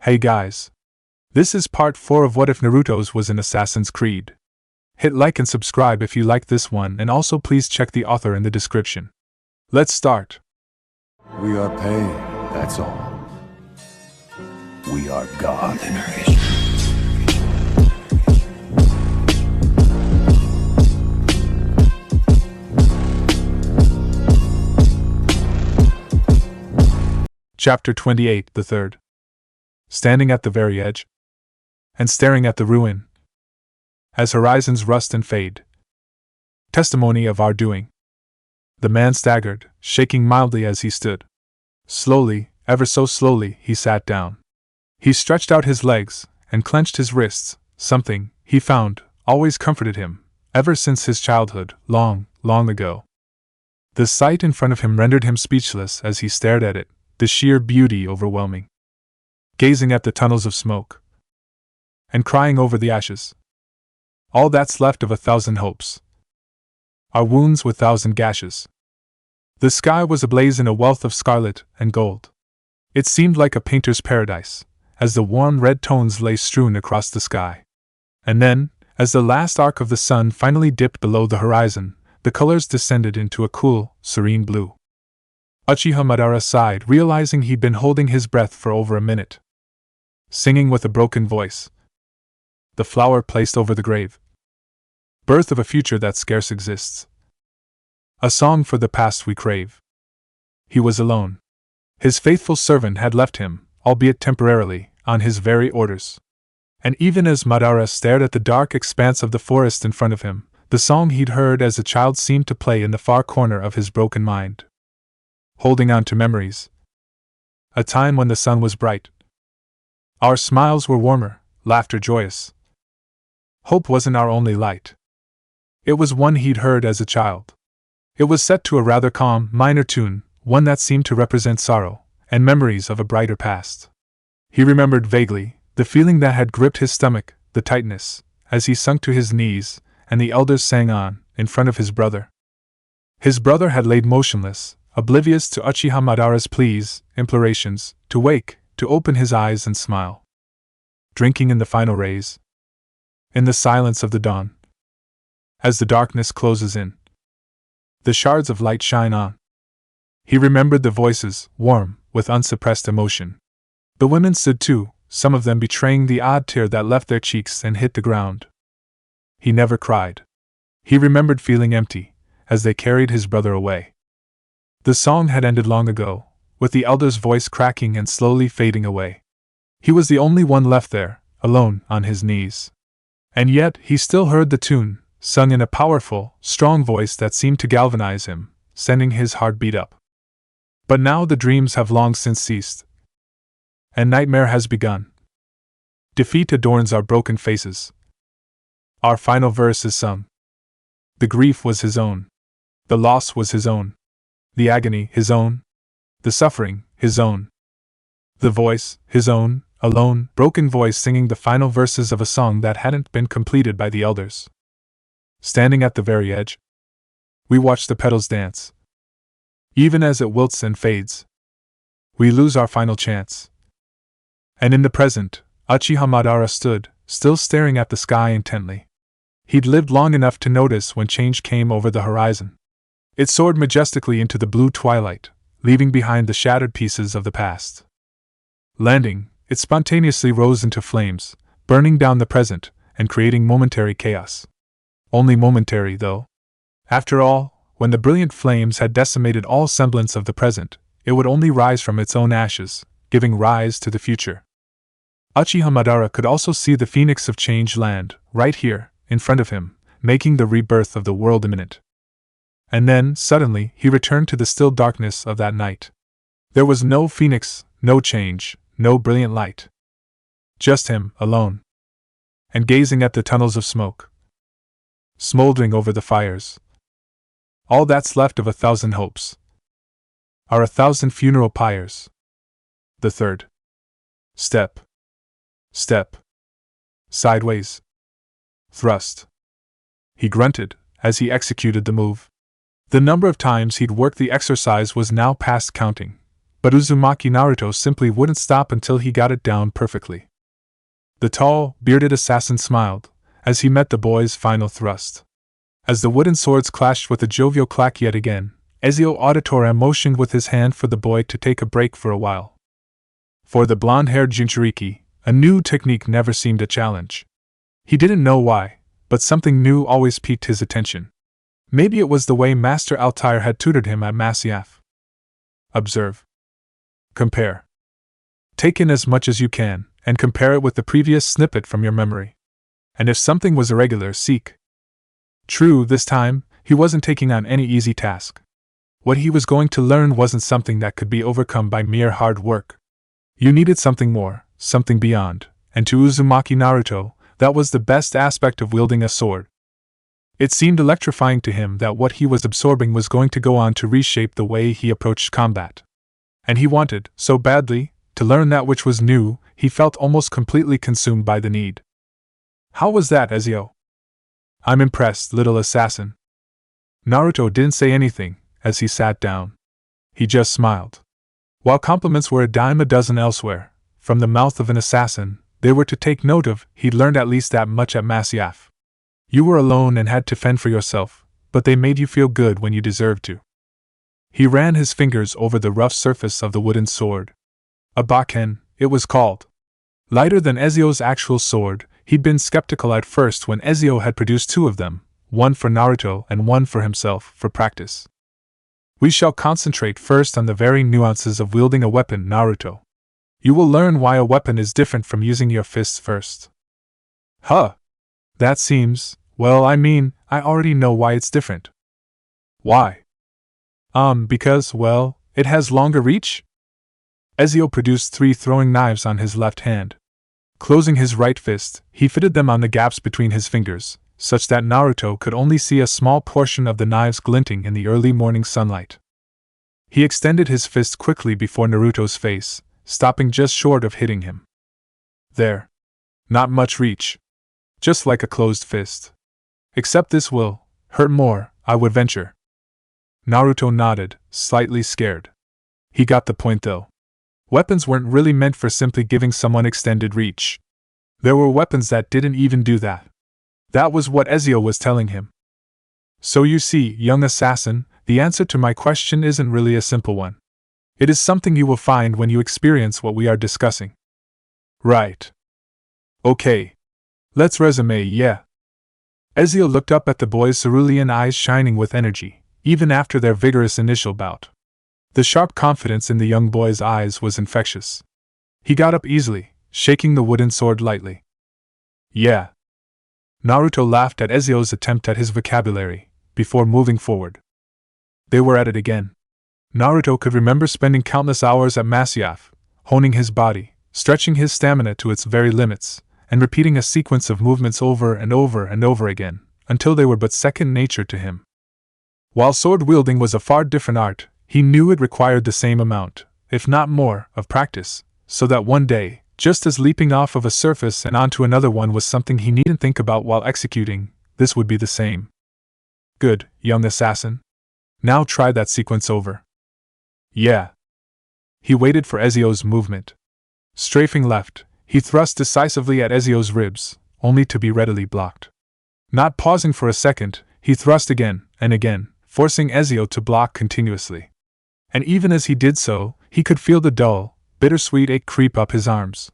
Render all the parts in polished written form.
Hey guys. This is part 4 of What If Naruto's was an Assassin's Creed. Hit like and subscribe if you like this one, and also please check the author in the description. Let's start. We are pain, that's all. We are God. Chapter 28, the third. Standing at the very edge and staring at the ruin as horizons rust and fade. Testimony of our doing. The man staggered, shaking mildly as he stood. Slowly, ever so slowly, he sat down. He stretched out his legs and clenched his wrists. Something, he found, always comforted him, ever since his childhood, long, long ago. The sight in front of him rendered him speechless as he stared at it, the sheer beauty overwhelming. Gazing at the tunnels of smoke and crying over the ashes. All that's left of 1,000 hopes. Our wounds with 1,000 gashes. The sky was ablaze in a wealth of scarlet and gold. It seemed like a painter's paradise, as the warm red tones lay strewn across the sky. And then, as the last arc of the sun finally dipped below the horizon, the colors descended into a cool, serene blue. Uchiha Madara sighed, realizing he'd been holding his breath for over a minute. Singing with a broken voice. The flower placed over the grave. Birth of a future that scarce exists. A song for the past we crave. He was alone. His faithful servant had left him, albeit temporarily, on his very orders. And even as Madara stared at the dark expanse of the forest in front of him, the song he'd heard as a child seemed to play in the far corner of his broken mind. Holding on to memories. A time when the sun was bright. Our smiles were warmer, laughter joyous. Hope wasn't our only light. It was one he'd heard as a child. It was set to a rather calm, minor tune, one that seemed to represent sorrow, and memories of a brighter past. He remembered vaguely the feeling that had gripped his stomach, the tightness, as he sunk to his knees, and the elders sang on, in front of his brother. His brother had laid motionless, oblivious to Uchiha Madara's pleas, implorations, to wake, to open his eyes and smile. Drinking in the final rays. In the silence of the dawn. As the darkness closes in. The shards of light shine on. He remembered the voices, warm, with unsuppressed emotion. The women stood too, some of them betraying the odd tear that left their cheeks and hit the ground. He never cried. He remembered feeling empty, as they carried his brother away. The song had ended long ago, with the elder's voice cracking and slowly fading away. He was the only one left there, alone, on his knees. And yet, he still heard the tune, sung in a powerful, strong voice that seemed to galvanize him, sending his heartbeat up. But now the dreams have long since ceased. And nightmare has begun. Defeat adorns our broken faces. Our final verse is sung. The grief was his own. The loss was his own. The agony, his own. The suffering, his own. The voice, his own, alone, broken voice singing the final verses of a song that hadn't been completed by the elders. Standing at the very edge, we watch the petals dance. Even as it wilts and fades, we lose our final chance. And in the present, Uchiha Madara stood, still staring at the sky intently. He'd lived long enough to notice when change came over the horizon. It soared majestically into the blue twilight, leaving behind the shattered pieces of the past. Landing, it spontaneously rose into flames, burning down the present, and creating momentary chaos. Only momentary, though. After all, when the brilliant flames had decimated all semblance of the present, it would only rise from its own ashes, giving rise to the future. Uchiha Madara could also see the phoenix of change land, right here, in front of him, making the rebirth of the world imminent. And then, suddenly, he returned to the still darkness of that night. There was no phoenix, no change, no brilliant light. Just him, alone. And gazing at the tunnels of smoke. Smoldering over the fires. All that's left of 1,000 hopes. Are 1,000 funeral pyres. The third. Step. Step. Sideways. Thrust. He grunted, as he executed the move. The number of times he'd worked the exercise was now past counting, but Uzumaki Naruto simply wouldn't stop until he got it down perfectly. The tall, bearded assassin smiled as he met the boy's final thrust. As the wooden swords clashed with a jovial clack yet again, Ezio Auditore motioned with his hand for the boy to take a break for a while. For the blonde-haired Jinchuriki, a new technique never seemed a challenge. He didn't know why, but something new always piqued his attention. Maybe it was the way Master Altair had tutored him at Masyaf. Observe. Compare. Take in as much as you can, and compare it with the previous snippet from your memory. And if something was irregular, seek. True, this time, he wasn't taking on any easy task. What he was going to learn wasn't something that could be overcome by mere hard work. You needed something more, something beyond, and to Uzumaki Naruto, that was the best aspect of wielding a sword. It seemed electrifying to him that what he was absorbing was going to go on to reshape the way he approached combat. And he wanted, so badly, to learn that which was new. He felt almost completely consumed by the need. How was that, Ezio? I'm impressed, little assassin. Naruto didn't say anything as he sat down. He just smiled. While compliments were a dime a dozen elsewhere, from the mouth of an assassin, they were to take note of. He'd learned at least that much at Masyaf. You were alone and had to fend for yourself, but they made you feel good when you deserved to. He ran his fingers over the rough surface of the wooden sword. A bakken, it was called. Lighter than Ezio's actual sword, he'd been skeptical at first when Ezio had produced two of them, one for Naruto and one for himself, for practice. We shall concentrate first on the varying nuances of wielding a weapon, Naruto. You will learn why a weapon is different from using your fists first. Huh. That seems, well, I already know why it's different. Why? Because, well, it has longer reach? Ezio produced 3 throwing knives on his left hand. Closing his right fist, he fitted them on the gaps between his fingers, such that Naruto could only see a small portion of the knives glinting in the early morning sunlight. He extended his fist quickly before Naruto's face, stopping just short of hitting him. There. Not much reach. Just like a closed fist. Except this will hurt more, I would venture. Naruto nodded, slightly scared. He got the point though. Weapons weren't really meant for simply giving someone extended reach. There were weapons that didn't even do that. That was what Ezio was telling him. So you see, young assassin, the answer to my question isn't really a simple one. It is something you will find when you experience what we are discussing. Right. Okay. Let's resume, yeah. Ezio looked up at the boy's cerulean eyes shining with energy, even after their vigorous initial bout. The sharp confidence in the young boy's eyes was infectious. He got up easily, shaking the wooden sword lightly. Yeah. Naruto laughed at Ezio's attempt at his vocabulary, before moving forward. They were at it again. Naruto could remember spending countless hours at Masyaf, honing his body, stretching his stamina to its very limits, and repeating a sequence of movements over and over and over again, until they were but second nature to him. While sword-wielding was a far different art, he knew it required the same amount, if not more, of practice, so that one day, just as leaping off of a surface and onto another one was something he needn't think about while executing, this would be the same. Good, young assassin. Now try that sequence over. Yeah. He waited for Ezio's movement. Strafing left, he thrust decisively at Ezio's ribs, only to be readily blocked. Not pausing for a second, he thrust again and again, forcing Ezio to block continuously. And even as he did so, he could feel the dull, bittersweet ache creep up his arms.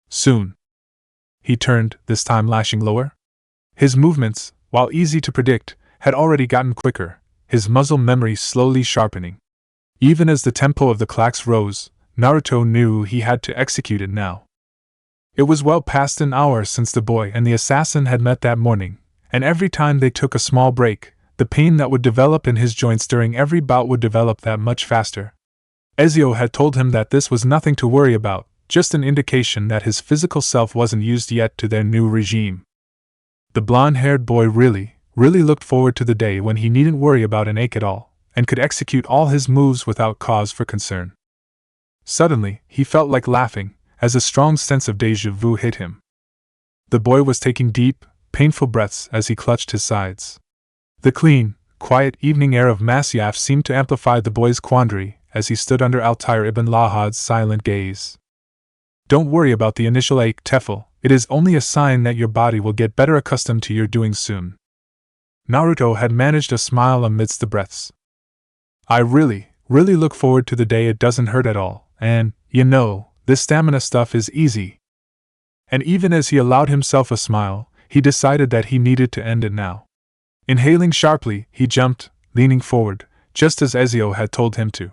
Soon. He turned, this time lashing lower. His movements, while easy to predict, had already gotten quicker, his muscle memory slowly sharpening. Even as the tempo of the clacks rose, Naruto knew he had to execute it now. It was well past an hour since the boy and the assassin had met that morning, and every time they took a small break, the pain that would develop in his joints during every bout would develop that much faster. Ezio had told him that this was nothing to worry about, just an indication that his physical self wasn't used yet to their new regime. The blonde-haired boy really looked forward to the day when he needn't worry about an ache at all, and could execute all his moves without cause for concern. Suddenly, he felt like laughing, as a strong sense of déjà vu hit him. The boy was taking deep, painful breaths as he clutched his sides. The clean, quiet evening air of Masyaf seemed to amplify the boy's quandary, as he stood under Altair ibn Lahad's silent gaze. Don't worry about the initial ache, Tefl, it is only a sign that your body will get better accustomed to your doing soon. Naruto had managed a smile amidst the breaths. I really look forward to the day it doesn't hurt at all, and, this stamina stuff is easy. And even as he allowed himself a smile, he decided that he needed to end it now. Inhaling sharply, he jumped, leaning forward, just as Ezio had told him to.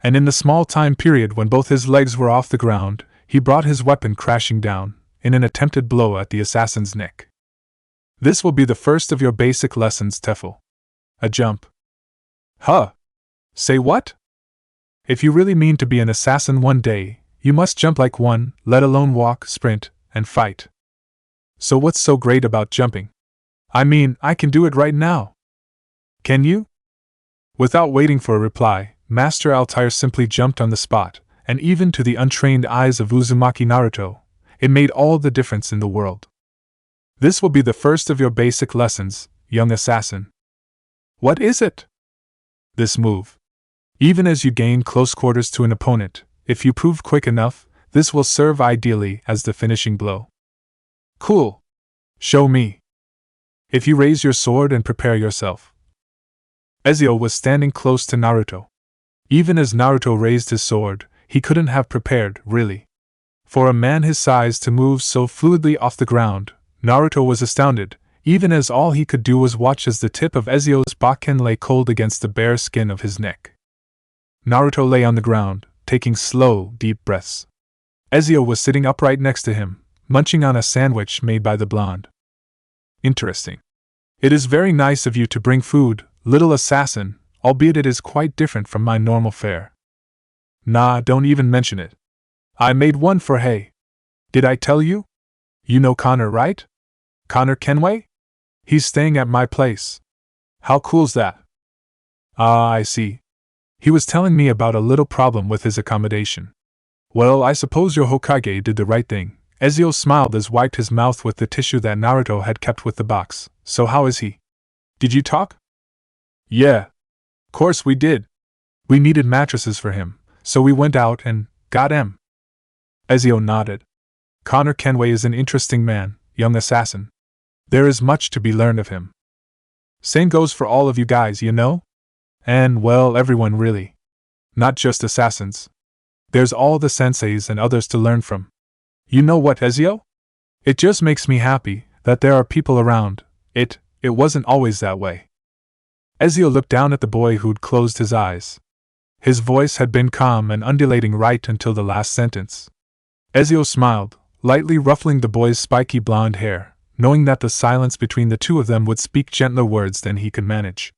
And in the small time period when both his legs were off the ground, he brought his weapon crashing down, in an attempted blow at the assassin's neck. This will be the first of your basic lessons, Tefl. A jump. Huh? Say what? If you really mean to be an assassin one day, you must jump like one, let alone walk, sprint, and fight. So what's so great about jumping? I mean, I can do it right now. Can you? Without waiting for a reply, Master Altair simply jumped on the spot, and even to the untrained eyes of Uzumaki Naruto, it made all the difference in the world. This will be the first of your basic lessons, young assassin. What is it? This move. Even as you gain close quarters to an opponent, if you prove quick enough, this will serve ideally as the finishing blow. Cool. Show me. If you raise your sword and prepare yourself. Ezio was standing close to Naruto. Even as Naruto raised his sword, he couldn't have prepared, really. For a man his size to move so fluidly off the ground, Naruto was astounded, even as all he could do was watch as the tip of Ezio's bakken lay cold against the bare skin of his neck. Naruto lay on the ground, taking slow, deep breaths. Ezio was sitting upright next to him, munching on a sandwich made by the blonde. Interesting. It is very nice of you to bring food, little assassin, albeit it is quite different from my normal fare. Nah, don't even mention it. I made one for Hay. Did I tell you? You know Connor, right? Connor Kenway? He's staying at my place. How cool's that? Ah, I see. He was telling me about a little problem with his accommodation. Well, I suppose your Hokage did the right thing. Ezio smiled as wiped his mouth with the tissue that Naruto had kept with the box. So how is he? Did you talk? Yeah. Course we did. We needed mattresses for him, so we went out and got 'em. Ezio nodded. Connor Kenway is an interesting man, young assassin. There is much to be learned of him. Same goes for all of you guys, And, well, everyone really. Not just assassins. There's all the senseis and others to learn from. You know what, Ezio? It just makes me happy that there are people around. It wasn't always that way. Ezio looked down at the boy who'd closed his eyes. His voice had been calm and undulating right until the last sentence. Ezio smiled, lightly ruffling the boy's spiky blonde hair, knowing that the silence between the two of them would speak gentler words than he could manage.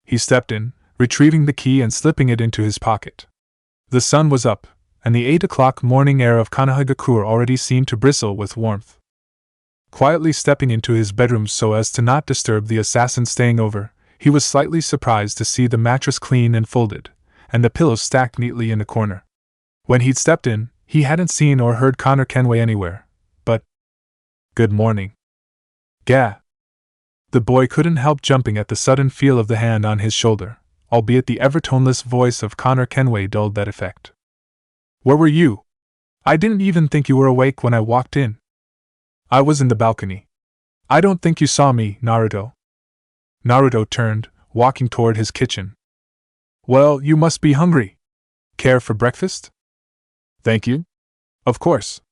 He stepped in, retrieving the key and slipping it into his pocket. The sun was up, and the 8 o'clock morning air of Konohagakure already seemed to bristle with warmth. Quietly stepping into his bedroom so as to not disturb the assassin staying over, he was slightly surprised to see the mattress clean and folded, and the pillows stacked neatly in a corner. When he'd stepped in, he hadn't seen or heard Connor Kenway anywhere, but... Good morning. Gah. The boy couldn't help jumping at the sudden feel of the hand on his shoulder, albeit the ever-toneless voice of Connor Kenway dulled that effect. Where were you? I didn't even think you were awake when I walked in. I was in the balcony. I don't think you saw me, Naruto. Naruto turned, walking toward his kitchen. Well, you must be hungry. Care for breakfast? Thank you. Of course.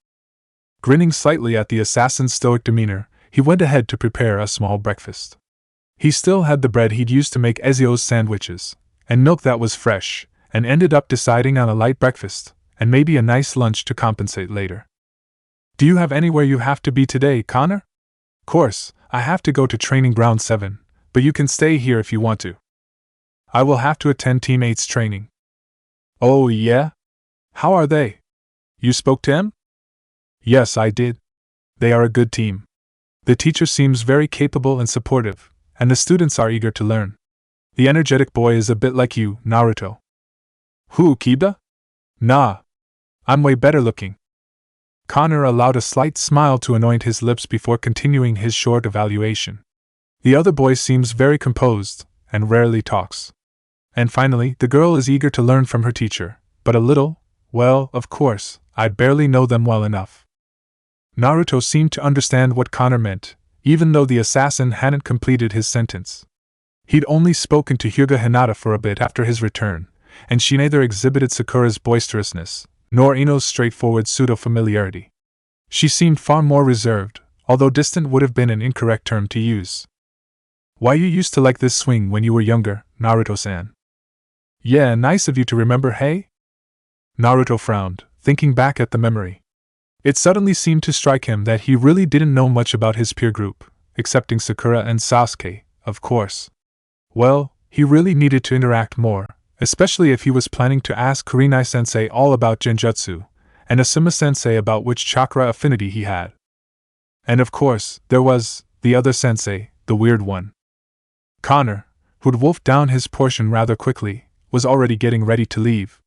Grinning slightly at the assassin's stoic demeanor, he went ahead to prepare a small breakfast. He still had the bread he'd used to make Ezio's sandwiches, and milk that was fresh, and ended up deciding on a light breakfast, and maybe a nice lunch to compensate later. Do you have anywhere you have to be today, Connor? Course, I have to go to Training Ground 7, but you can stay here if you want to. I will have to attend Team 8's training. Oh yeah? How are they? You spoke to him? Yes, I did. They are a good team. The teacher seems very capable and supportive, and the students are eager to learn. The energetic boy is a bit like you, Naruto. Who, Kiba? Nah. I'm way better looking. Connor allowed a slight smile to anoint his lips before continuing his short evaluation. The other boy seems very composed, and rarely talks. And finally, the girl is eager to learn from her teacher, but a little, well, of course, I barely know them well enough. Naruto seemed to understand what Connor meant, even though the assassin hadn't completed his sentence. He'd only spoken to Hyuga Hinata for a bit after his return, and she neither exhibited Sakura's boisterousness, nor Ino's straightforward pseudo-familiarity. She seemed far more reserved, although distant would have been an incorrect term to use. Why you used to like this swing when you were younger, Naruto-san? Yeah, nice of you to remember, hey? Naruto frowned, thinking back at the memory. It suddenly seemed to strike him that he really didn't know much about his peer group, excepting Sakura and Sasuke, of course. Well, he really needed to interact more, especially if he was planning to ask Kurenai-sensei all about Genjutsu, and Asuma-sensei about which chakra affinity he had. And of course, there was the other sensei, the weird one. Connor, who'd wolfed down his portion rather quickly, was already getting ready to leave.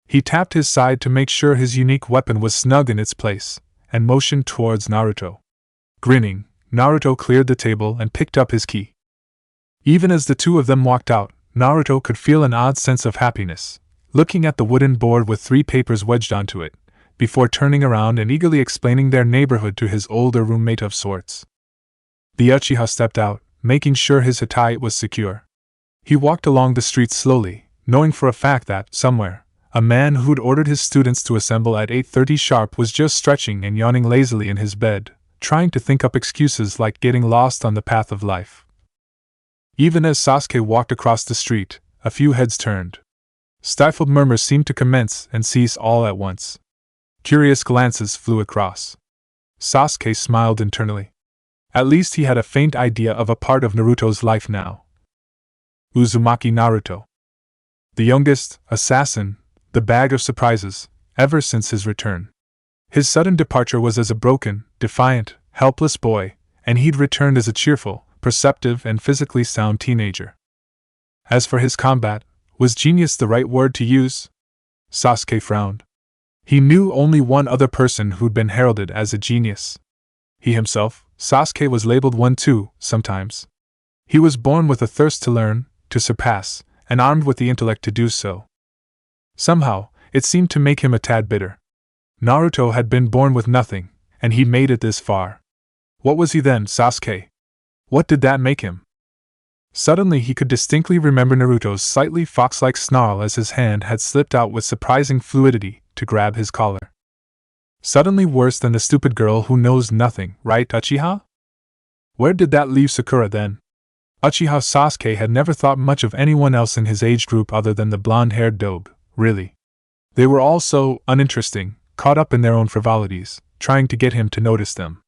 He tapped his side to make sure his unique weapon was snug in its place, and motioned towards Naruto. Grinning, Naruto cleared the table and picked up his key. Even as the two of them walked out, Naruto could feel an odd sense of happiness, looking at the wooden board with 3 papers wedged onto it, before turning around and eagerly explaining their neighborhood to his older roommate of sorts. The Uchiha stepped out, making sure his hitai was secure. He walked along the street slowly, knowing for a fact that, somewhere, a man who'd ordered his students to assemble at 8:30 sharp was just stretching and yawning lazily in his bed, trying to think up excuses like getting lost on the path of life. Even as Sasuke walked across the street, a few heads turned. Stifled murmurs seemed to commence and cease all at once. Curious glances flew across. Sasuke smiled internally. At least he had a faint idea of a part of Naruto's life now. Uzumaki Naruto. The youngest, assassin, the bag of surprises, ever since his return. His sudden departure was as a broken, defiant, helpless boy, and he'd returned as a cheerful, perceptive and physically sound teenager. As for his combat, was genius the right word to use? Sasuke frowned. He knew only one other person who'd been heralded as a genius. He himself, Sasuke, was labeled one too, sometimes. He was born with a thirst to learn, to surpass, and armed with the intellect to do so. Somehow, it seemed to make him a tad bitter. Naruto had been born with nothing, and he'd made it this far. What was he then, Sasuke? What did that make him? Suddenly he could distinctly remember Naruto's slightly fox-like snarl as his hand had slipped out with surprising fluidity to grab his collar. Suddenly worse than the stupid girl who knows nothing, right, Uchiha? Where did that leave Sakura then? Uchiha Sasuke had never thought much of anyone else in his age group other than the blonde-haired dogue, really. They were all so uninteresting, caught up in their own frivolities, trying to get him to notice them.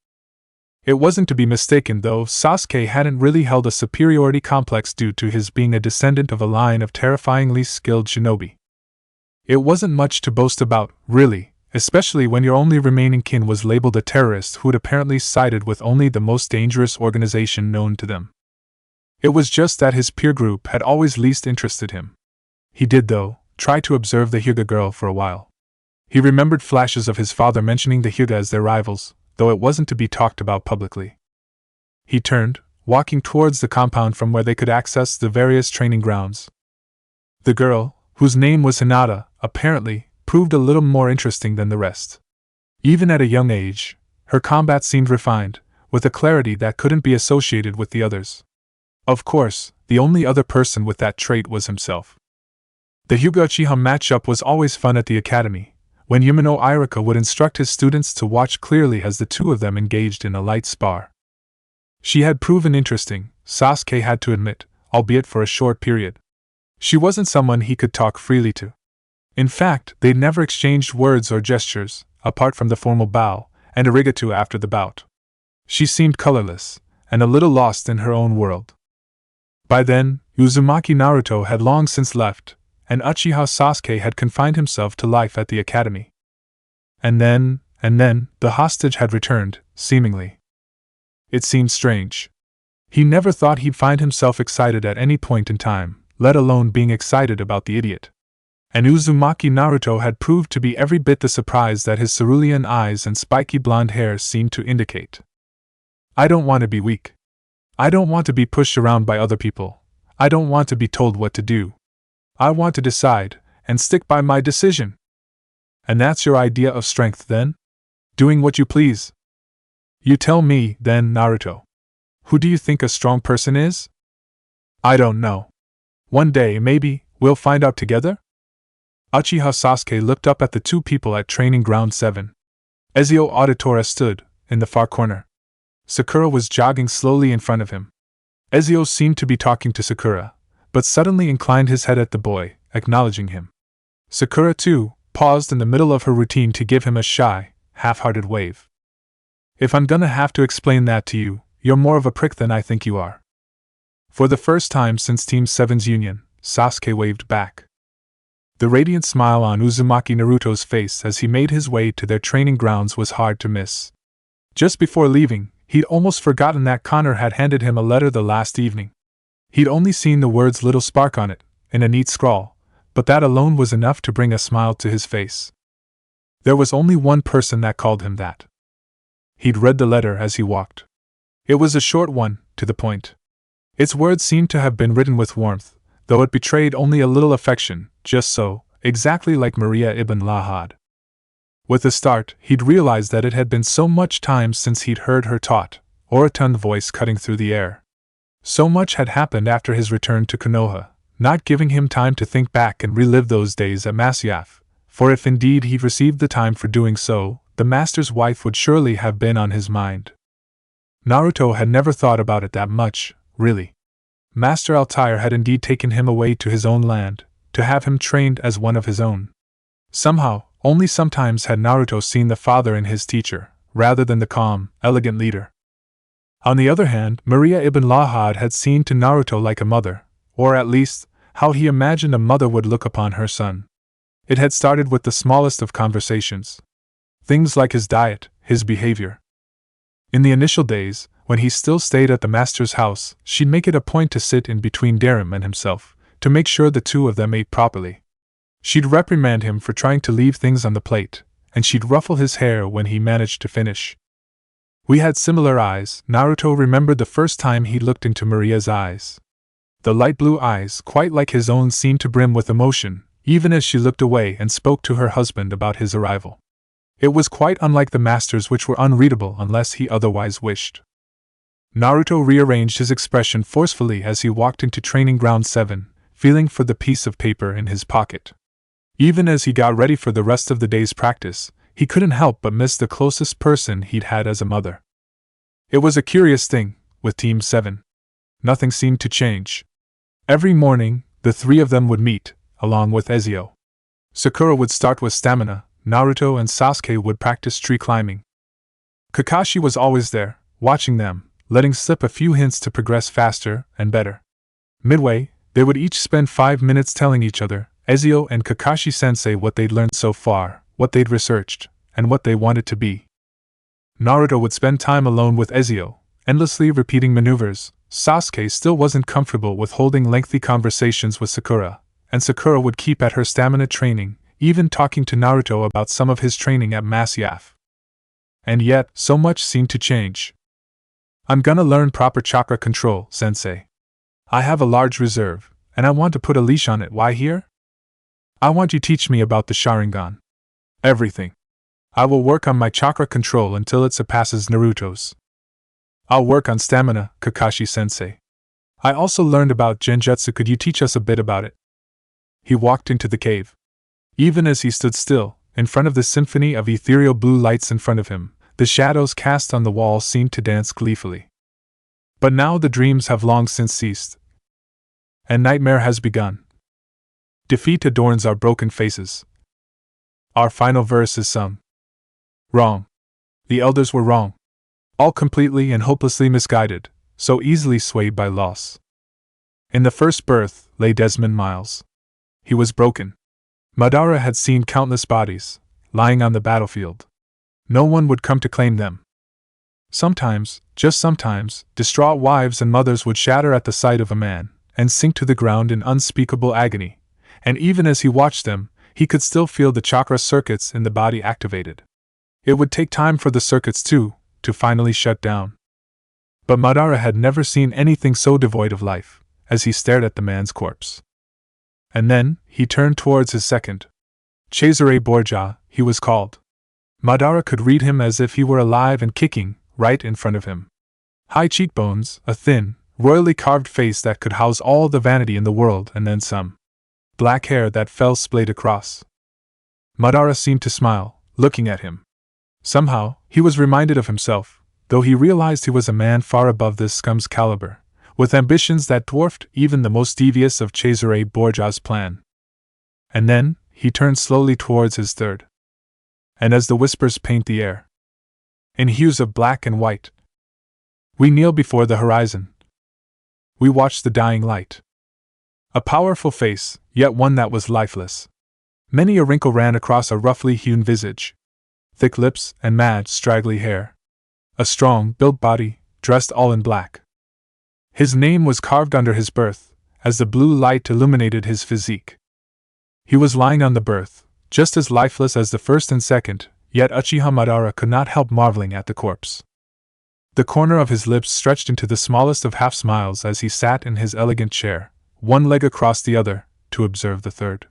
It wasn't to be mistaken, though. Sasuke hadn't really held a superiority complex due to his being a descendant of a line of terrifyingly skilled shinobi. It wasn't much to boast about, really, especially when your only remaining kin was labeled a terrorist who'd apparently sided with only the most dangerous organization known to them. It was just that his peer group had always least interested him. He did, though, try to observe the Hyuga girl for a while. He remembered flashes of his father mentioning the Hyuga as their rivals, though it wasn't to be talked about publicly. He turned, walking towards the compound from where they could access the various training grounds. The girl, whose name was Hinata, apparently, proved a little more interesting than the rest. Even at a young age, her combat seemed refined, with a clarity that couldn't be associated with the others. Of course, the only other person with that trait was himself. The Hyuga Uchiha matchup was always fun at the academy, when Yumino Irika would instruct his students to watch clearly as the two of them engaged in a light spar. She had proven interesting, Sasuke had to admit, albeit for a short period. She wasn't someone he could talk freely to. In fact, they'd never exchanged words or gestures, apart from the formal bow, and arigato after the bout. She seemed colorless, and a little lost in her own world. By then, Uzumaki Naruto had long since left, and Uchiha Sasuke had confined himself to life at the academy. And then, the hostage had returned, seemingly. It seemed strange. He never thought he'd find himself excited at any point in time, let alone being excited about the idiot. And Uzumaki Naruto had proved to be every bit the surprise that his cerulean eyes and spiky blonde hair seemed to indicate. I don't want to be weak. I don't want to be pushed around by other people. I don't want to be told what to do. I want to decide, and stick by my decision. And that's your idea of strength, then? Doing what you please? You tell me, then, Naruto. Who do you think a strong person is? I don't know. One day, maybe, we'll find out together? Uchiha Sasuke looked up at the two people at Training Ground 7. Ezio Auditore stood, in the far corner. Sakura was jogging slowly in front of him. Ezio seemed to be talking to Sakura, but suddenly inclined his head at the boy, acknowledging him. Sakura, too, paused in the middle of her routine to give him a shy, half-hearted wave. If I'm gonna have to explain that to you, you're more of a prick than I think you are. For the first time since Team 7's union, Sasuke waved back. The radiant smile on Uzumaki Naruto's face as he made his way to their training grounds was hard to miss. Just before leaving, he'd almost forgotten that Connor had handed him a letter the last evening. He'd only seen the words "Little Spark" on it, in a neat scrawl, but that alone was enough to bring a smile to his face. There was only one person that called him that. He'd read the letter as he walked. It was a short one, to the point. Its words seemed to have been written with warmth, though it betrayed only a little affection, just so, exactly like Maria ibn Lahad. With a start, he'd realized that it had been so much time since he'd heard her taut, orotund voice cutting through the air. So much had happened after his return to Konoha, not giving him time to think back and relive those days at Masyaf, for if indeed he'd received the time for doing so, the master's wife would surely have been on his mind. Naruto had never thought about it that much, really. Master Altair had indeed taken him away to his own land, to have him trained as one of his own. Somehow, only sometimes had Naruto seen the father in his teacher, rather than the calm, elegant leader. On the other hand, Maria ibn Lahad had seemed to Naruto like a mother, or at least, how he imagined a mother would look upon her son. It had started with the smallest of conversations. Things like his diet, his behavior. In the initial days, when he still stayed at the master's house, she'd make it a point to sit in between Darim and himself, to make sure the two of them ate properly. She'd reprimand him for trying to leave things on the plate, and she'd ruffle his hair when he managed to finish. We had similar eyes. Naruto remembered the first time he looked into Maria's eyes. The light blue eyes, quite like his own, seemed to brim with emotion, even as she looked away and spoke to her husband about his arrival. It was quite unlike the master's, which were unreadable unless he otherwise wished. Naruto rearranged his expression forcefully as he walked into Training Ground 7, feeling for the piece of paper in his pocket. Even as he got ready for the rest of the day's practice, he couldn't help but miss the closest person he'd had as a mother. It was a curious thing, with Team 7. Nothing seemed to change. Every morning, the three of them would meet, along with Ezio. Sakura would start with stamina, Naruto and Sasuke would practice tree climbing. Kakashi was always there, watching them, letting slip a few hints to progress faster and better. Midway, they would each spend 5 minutes telling each other, Ezio and Kakashi-sensei, what they'd learned so far, what they'd researched, and what they wanted to be. Naruto would spend time alone with Ezio, endlessly repeating maneuvers. Sasuke still wasn't comfortable with holding lengthy conversations with Sakura, and Sakura would keep at her stamina training, even talking to Naruto about some of his training at Masyaf. And yet, so much seemed to change. I'm gonna learn proper chakra control, sensei. I have a large reserve, and I want to put a leash on it. Why here? I want you to teach me about the Sharingan. Everything. I will work on my chakra control until it surpasses Naruto's. I'll work on stamina, Kakashi-sensei. I also learned about Genjutsu. Could you teach us a bit about it? He walked into the cave. Even as he stood still, in front of the symphony of ethereal blue lights in front of him, the shadows cast on the wall seemed to dance gleefully. But now the dreams have long since ceased, and nightmare has begun. Defeat adorns our broken faces. Our final verse is sung. Wrong. The elders were wrong. All completely and hopelessly misguided, so easily swayed by loss. In the first birth lay Desmond Miles. He was broken. Madara had seen countless bodies, lying on the battlefield. No one would come to claim them. Sometimes, just sometimes, distraught wives and mothers would shatter at the sight of a man, and sink to the ground in unspeakable agony, and even as he watched them, he could still feel the chakra circuits in the body activated. It would take time for the circuits, too, to finally shut down. But Madara had never seen anything so devoid of life, as he stared at the man's corpse. And then, he turned towards his second. Cesare Borgia, he was called. Madara could read him as if he were alive and kicking, right in front of him. High cheekbones, a thin, royally carved face that could house all the vanity in the world and then some. Black hair that fell splayed across. Madara seemed to smile, looking at him. Somehow, he was reminded of himself, though he realized he was a man far above this scum's caliber, with ambitions that dwarfed even the most devious of Cesare Borgia's plan. And then, he turned slowly towards his third. And as the whispers paint the air, in hues of black and white, we kneel before the horizon. We watch the dying light. A powerful face, yet one that was lifeless. Many a wrinkle ran across a roughly hewn visage. Thick lips and mad, straggly hair. A strong, built body, dressed all in black. His name was carved under his berth, as the blue light illuminated his physique. He was lying on the berth, just as lifeless as the first and second, yet Uchiha Madara could not help marveling at the corpse. The corner of his lips stretched into the smallest of half-smiles as he sat in his elegant chair, one leg across the other, to observe the third.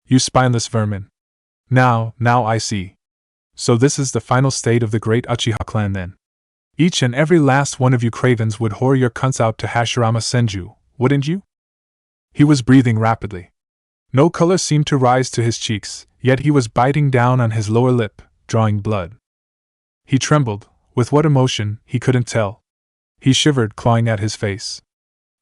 You spineless vermin. Now I see. So this is the final state of the great Uchiha clan then. Each and every last one of you cravens would whore your cunts out to Hashirama Senju, wouldn't you? He was breathing rapidly. No color seemed to rise to his cheeks, yet he was biting down on his lower lip, drawing blood. He trembled, with what emotion, he couldn't tell. He shivered, clawing at his face.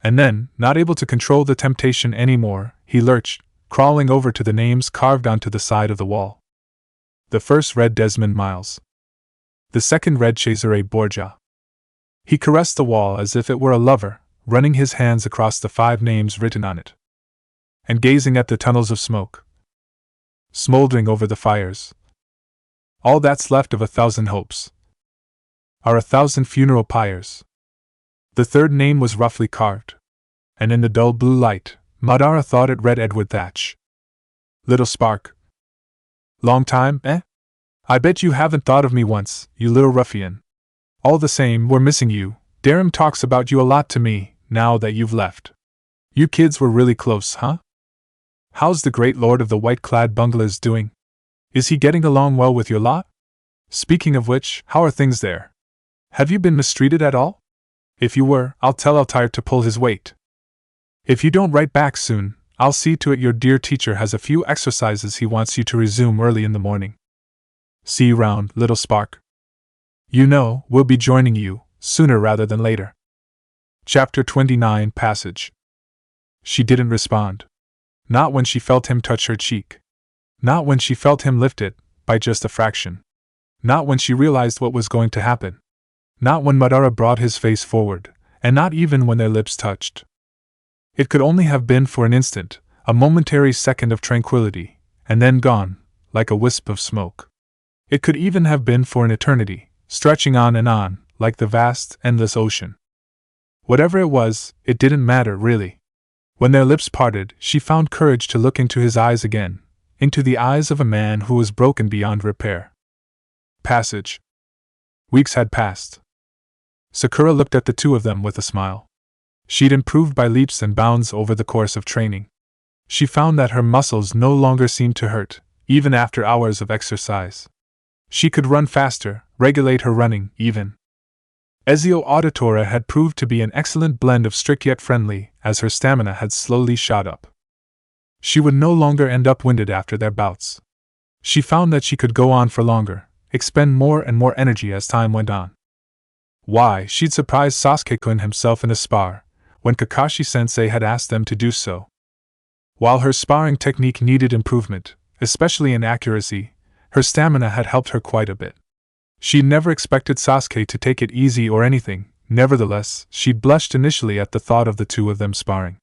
And then, not able to control the temptation anymore, he lurched, crawling over to the names carved onto the side of the wall. The first read Desmond Miles. The second read Cesare Borgia. He caressed the wall as if it were a lover, running his hands across the 5 names written on it. And gazing at the tunnels of smoke, smoldering over the fires. All that's left of 1,000 hopes are 1,000 funeral pyres. The third name was roughly carved, and in the dull blue light, Madara thought it read Edward Thatch. Little spark. Long time, eh? I bet you haven't thought of me once, you little ruffian. All the same, we're missing you. Darum talks about you a lot to me, now that you've left. You kids were really close, huh? How's the great lord of the white-clad bungalows doing? Is he getting along well with your lot? Speaking of which, how are things there? Have you been mistreated at all? If you were, I'll tell Altair to pull his weight. If you don't write back soon, I'll see to it your dear teacher has a few exercises he wants you to resume early in the morning. See you round, little spark. You know, we'll be joining you, sooner rather than later. Chapter 29 Passage. She didn't respond. Not when she felt him touch her cheek. Not when she felt him lift it, by just a fraction. Not when she realized what was going to happen. Not when Madara brought his face forward, and not even when their lips touched. It could only have been for an instant, a momentary second of tranquility, and then gone, like a wisp of smoke. It could even have been for an eternity, stretching on and on, like the vast, endless ocean. Whatever it was, it didn't matter, really. When their lips parted, she found courage to look into his eyes again, into the eyes of a man who was broken beyond repair. Passage. Weeks had passed. Sakura looked at the two of them with a smile. She'd improved by leaps and bounds over the course of training. She found that her muscles no longer seemed to hurt, even after hours of exercise. She could run faster, regulate her running, even. Ezio Auditore had proved to be an excellent blend of strict yet friendly, as her stamina had slowly shot up. She would no longer end up winded after their bouts. She found that she could go on for longer, expend more and more energy as time went on. Why, she'd surprised Sasuke-kun himself in a spar, when Kakashi-sensei had asked them to do so. While her sparring technique needed improvement, especially in accuracy, her stamina had helped her quite a bit. She'd never expected Sasuke to take it easy or anything, nevertheless, she'd blushed initially at the thought of the two of them sparring.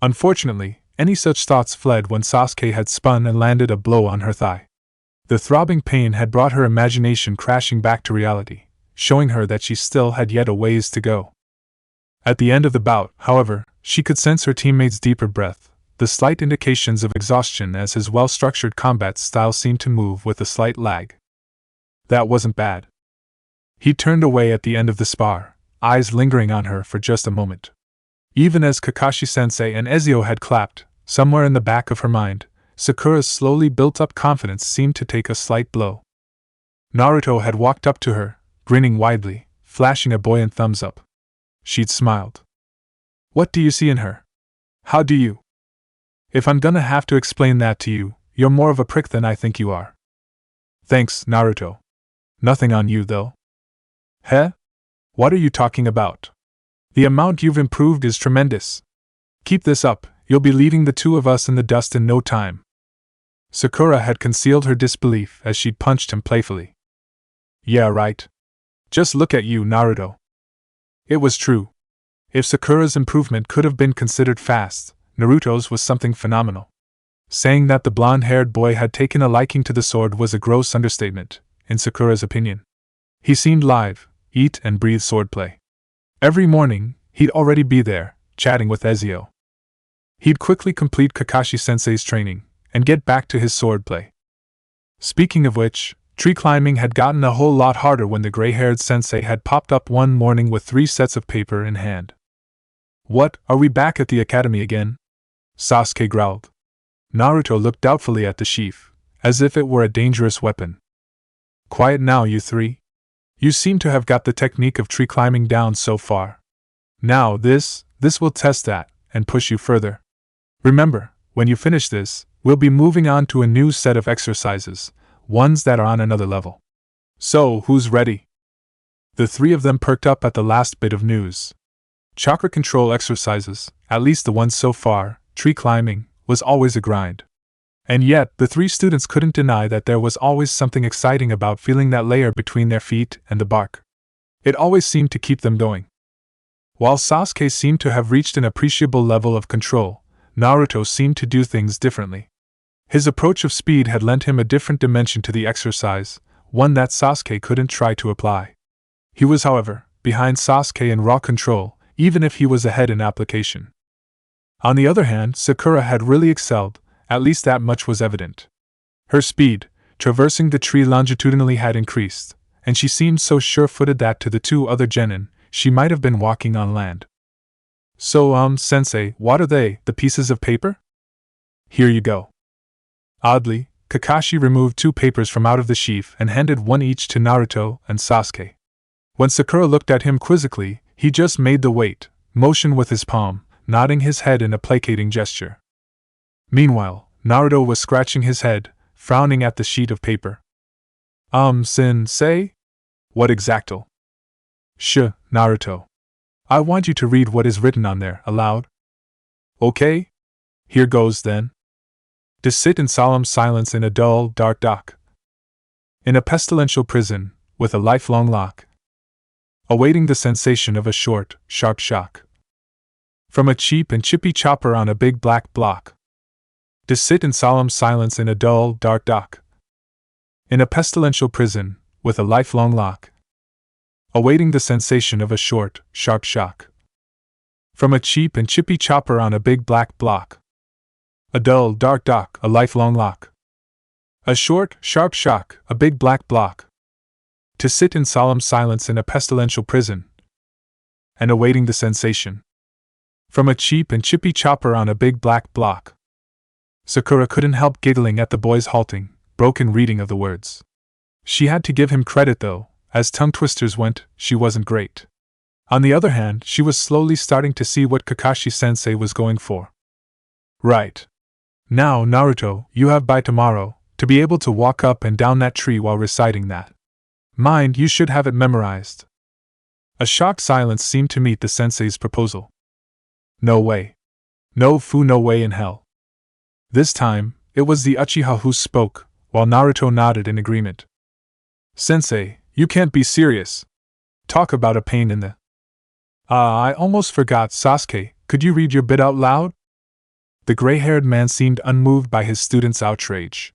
Unfortunately, any such thoughts fled when Sasuke had spun and landed a blow on her thigh. The throbbing pain had brought her imagination crashing back to reality, showing her that she still had yet a ways to go. At the end of the bout, however, she could sense her teammate's deeper breath, the slight indications of exhaustion as his well-structured combat style seemed to move with a slight lag. That wasn't bad. He turned away at the end of the spar, eyes lingering on her for just a moment. Even as Kakashi-sensei and Ezio had clapped, Somewhere in the back of her mind, Sakura's slowly built-up confidence seemed to take a slight blow. Naruto had walked up to her, grinning widely, flashing a buoyant thumbs up. She'd smiled. What do you see in her? How do you? If I'm gonna have to explain that to you, you're more of a prick than I think you are. Thanks, Naruto. Nothing on you, though. Heh? What are you talking about? The amount you've improved is tremendous. Keep this up, you'll be leaving the two of us in the dust in no time. Sakura had concealed her disbelief as she'd punched him playfully. Yeah, right. Just look at you, Naruto. It was true. If Sakura's improvement could have been considered fast, Naruto's was something phenomenal. Saying that the blonde-haired boy had taken a liking to the sword was a gross understatement, in Sakura's opinion. He seemed live, eat and breathe swordplay. Every morning, he'd already be there, chatting with Ezio. He'd quickly complete Kakashi-sensei's training, and get back to his swordplay. Speaking of which, tree climbing had gotten a whole lot harder when the gray-haired sensei had popped up one morning with 3 sets of paper in hand. What, are we back at the academy again? Sasuke growled. Naruto looked doubtfully at the sheaf, as if it were a dangerous weapon. Quiet now, you three. You seem to have got the technique of tree climbing down so far. Now this will test that, and push you further. Remember, when you finish this, we'll be moving on to a new set of exercises, ones that are on another level. So, who's ready? The 3 of them perked up at the last bit of news. Chakra control exercises, at least the ones so far, tree climbing, was always a grind. And yet, the 3 students couldn't deny that there was always something exciting about feeling that layer between their feet and the bark. It always seemed to keep them going. While Sasuke seemed to have reached an appreciable level of control, Naruto seemed to do things differently. His approach of speed had lent him a different dimension to the exercise, one that Sasuke couldn't try to apply. He was, however, behind Sasuke in raw control, even if he was ahead in application. On the other hand, Sakura had really excelled, at least that much was evident. Her speed, traversing the tree longitudinally, had increased, and she seemed so sure-footed that to the 2 other genin, she might have been walking on land. So, sensei, what are they, the pieces of paper? Here you go. Oddly, Kakashi removed 2 papers from out of the sheaf and handed one each to Naruto and Sasuke. When Sakura looked at him quizzically, he just made the wait motion with his palm, nodding his head in a placating gesture. Meanwhile, Naruto was scratching his head, frowning at the sheet of paper. Sensei? What exactly? Shh, Naruto. I want you to read what is written on there, aloud. Okay? Here goes then. To sit in solemn silence in a dull, dark dock. In a pestilential prison, with a lifelong lock. Awaiting the sensation of a short, sharp shock. From a cheap and chippy chopper on a big black block. To sit in solemn silence in a dull, dark dock. In a pestilential prison, with a lifelong lock. Awaiting the sensation of a short, sharp shock. From a cheap and chippy chopper on a big black block. A dull, dark dock, a lifelong lock. A short, sharp shock, a big black block. To sit in solemn silence in a pestilential prison. And awaiting the sensation. From a cheap and chippy chopper on a big black block. Sakura couldn't help giggling at the boy's halting, broken reading of the words. She had to give him credit though, as tongue twisters went, she wasn't great. On the other hand, she was slowly starting to see what Kakashi-sensei was going for. Right. Now, Naruto, you have by tomorrow, to be able to walk up and down that tree while reciting that. Mind, you should have it memorized. A shocked silence seemed to meet the sensei's proposal. No way. No fu, no way in hell. This time, it was the Uchiha who spoke, while Naruto nodded in agreement. Sensei, you can't be serious. Talk about a pain in the... I almost forgot, Sasuke, could you read your bit out loud? The gray-haired man seemed unmoved by his student's outrage.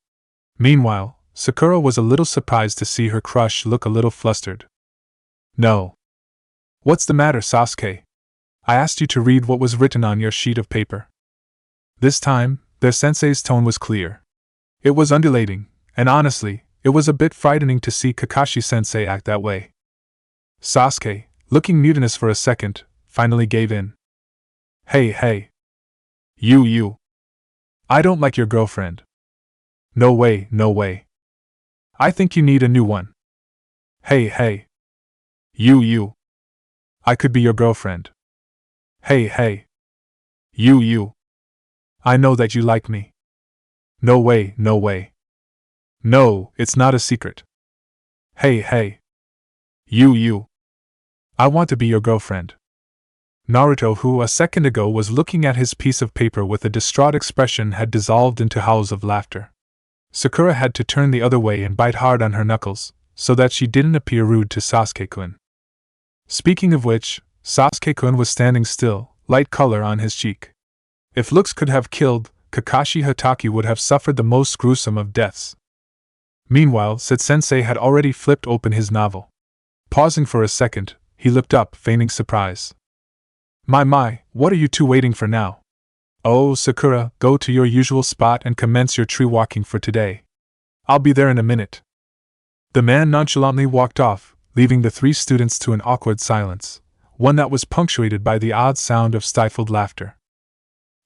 Meanwhile, Sakura was a little surprised to see her crush look a little flustered. No. What's the matter, Sasuke? I asked you to read what was written on your sheet of paper. This time, their sensei's tone was clear. It was undulating, and honestly, it was a bit frightening to see Kakashi-sensei act that way. Sasuke, looking mutinous for a second, finally gave in. Hey. You. I don't like your girlfriend. No way, no way. I think you need a new one. Hey. You. I could be your girlfriend. Hey. You. I know that you like me. No way. No, it's not a secret. Hey. You. I want to be your girlfriend. Naruto, who a second ago was looking at his piece of paper with a distraught expression, had dissolved into howls of laughter. Sakura had to turn the other way and bite hard on her knuckles, so that she didn't appear rude to Sasuke-kun. Speaking of which, Sasuke-kun was standing still, light color on his cheek. If looks could have killed, Kakashi Hatake would have suffered the most gruesome of deaths. Meanwhile, Sensei had already flipped open his novel. Pausing for a second, he looked up, feigning surprise. My, what are you two waiting for now? Oh, Sakura, go to your usual spot and commence your tree walking for today. I'll be there in a minute. The man nonchalantly walked off, leaving the three students to an awkward silence, one that was punctuated by the odd sound of stifled laughter.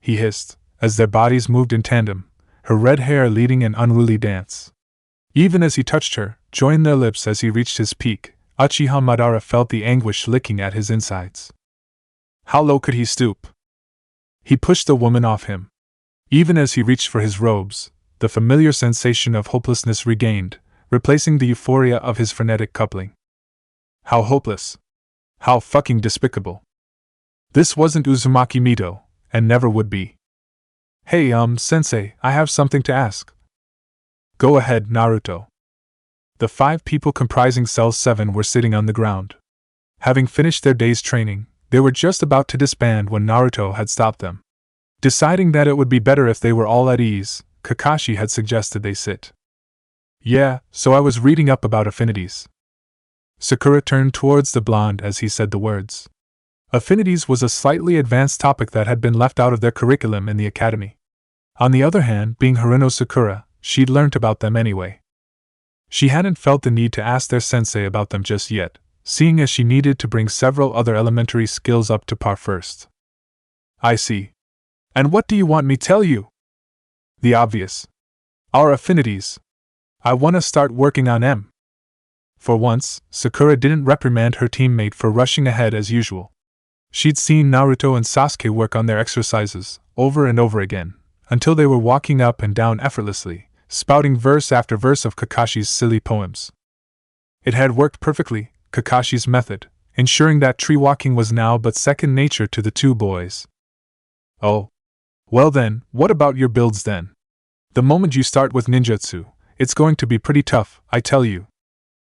He hissed, as their bodies moved in tandem, her red hair leading an unruly dance. Even as he touched her, joined their lips as he reached his peak, Uchiha Madara felt the anguish licking at his insides. How low could he stoop? He pushed the woman off him. Even as he reached for his robes, the familiar sensation of hopelessness regained, replacing the euphoria of his frenetic coupling. How hopeless. How fucking despicable. This wasn't Uzumaki Mito, and never would be. Hey, sensei, I have something to ask. Go ahead, Naruto. The 5 people comprising Cell 7 were sitting on the ground. Having finished their day's training, they were just about to disband when Naruto had stopped them. Deciding that it would be better if they were all at ease, Kakashi had suggested they sit. Yeah, so I was reading up about affinities. Sakura turned towards the blonde as he said the words. Affinities was a slightly advanced topic that had been left out of their curriculum in the academy. On the other hand, being Haruno Sakura, she'd learnt about them anyway. She hadn't felt the need to ask their sensei about them just yet, seeing as she needed to bring several other elementary skills up to par first. I see. And what do you want me tell you? The obvious. Our affinities. I want to start working on them. For once, Sakura didn't reprimand her teammate for rushing ahead as usual. She'd seen Naruto and Sasuke work on their exercises, over and over again, until they were walking up and down effortlessly, spouting verse after verse of Kakashi's silly poems. It had worked perfectly, Kakashi's method, ensuring that tree walking was now but second nature to the 2 boys. Oh. Well then, what about your builds then? The moment you start with ninjutsu, it's going to be pretty tough, I tell you.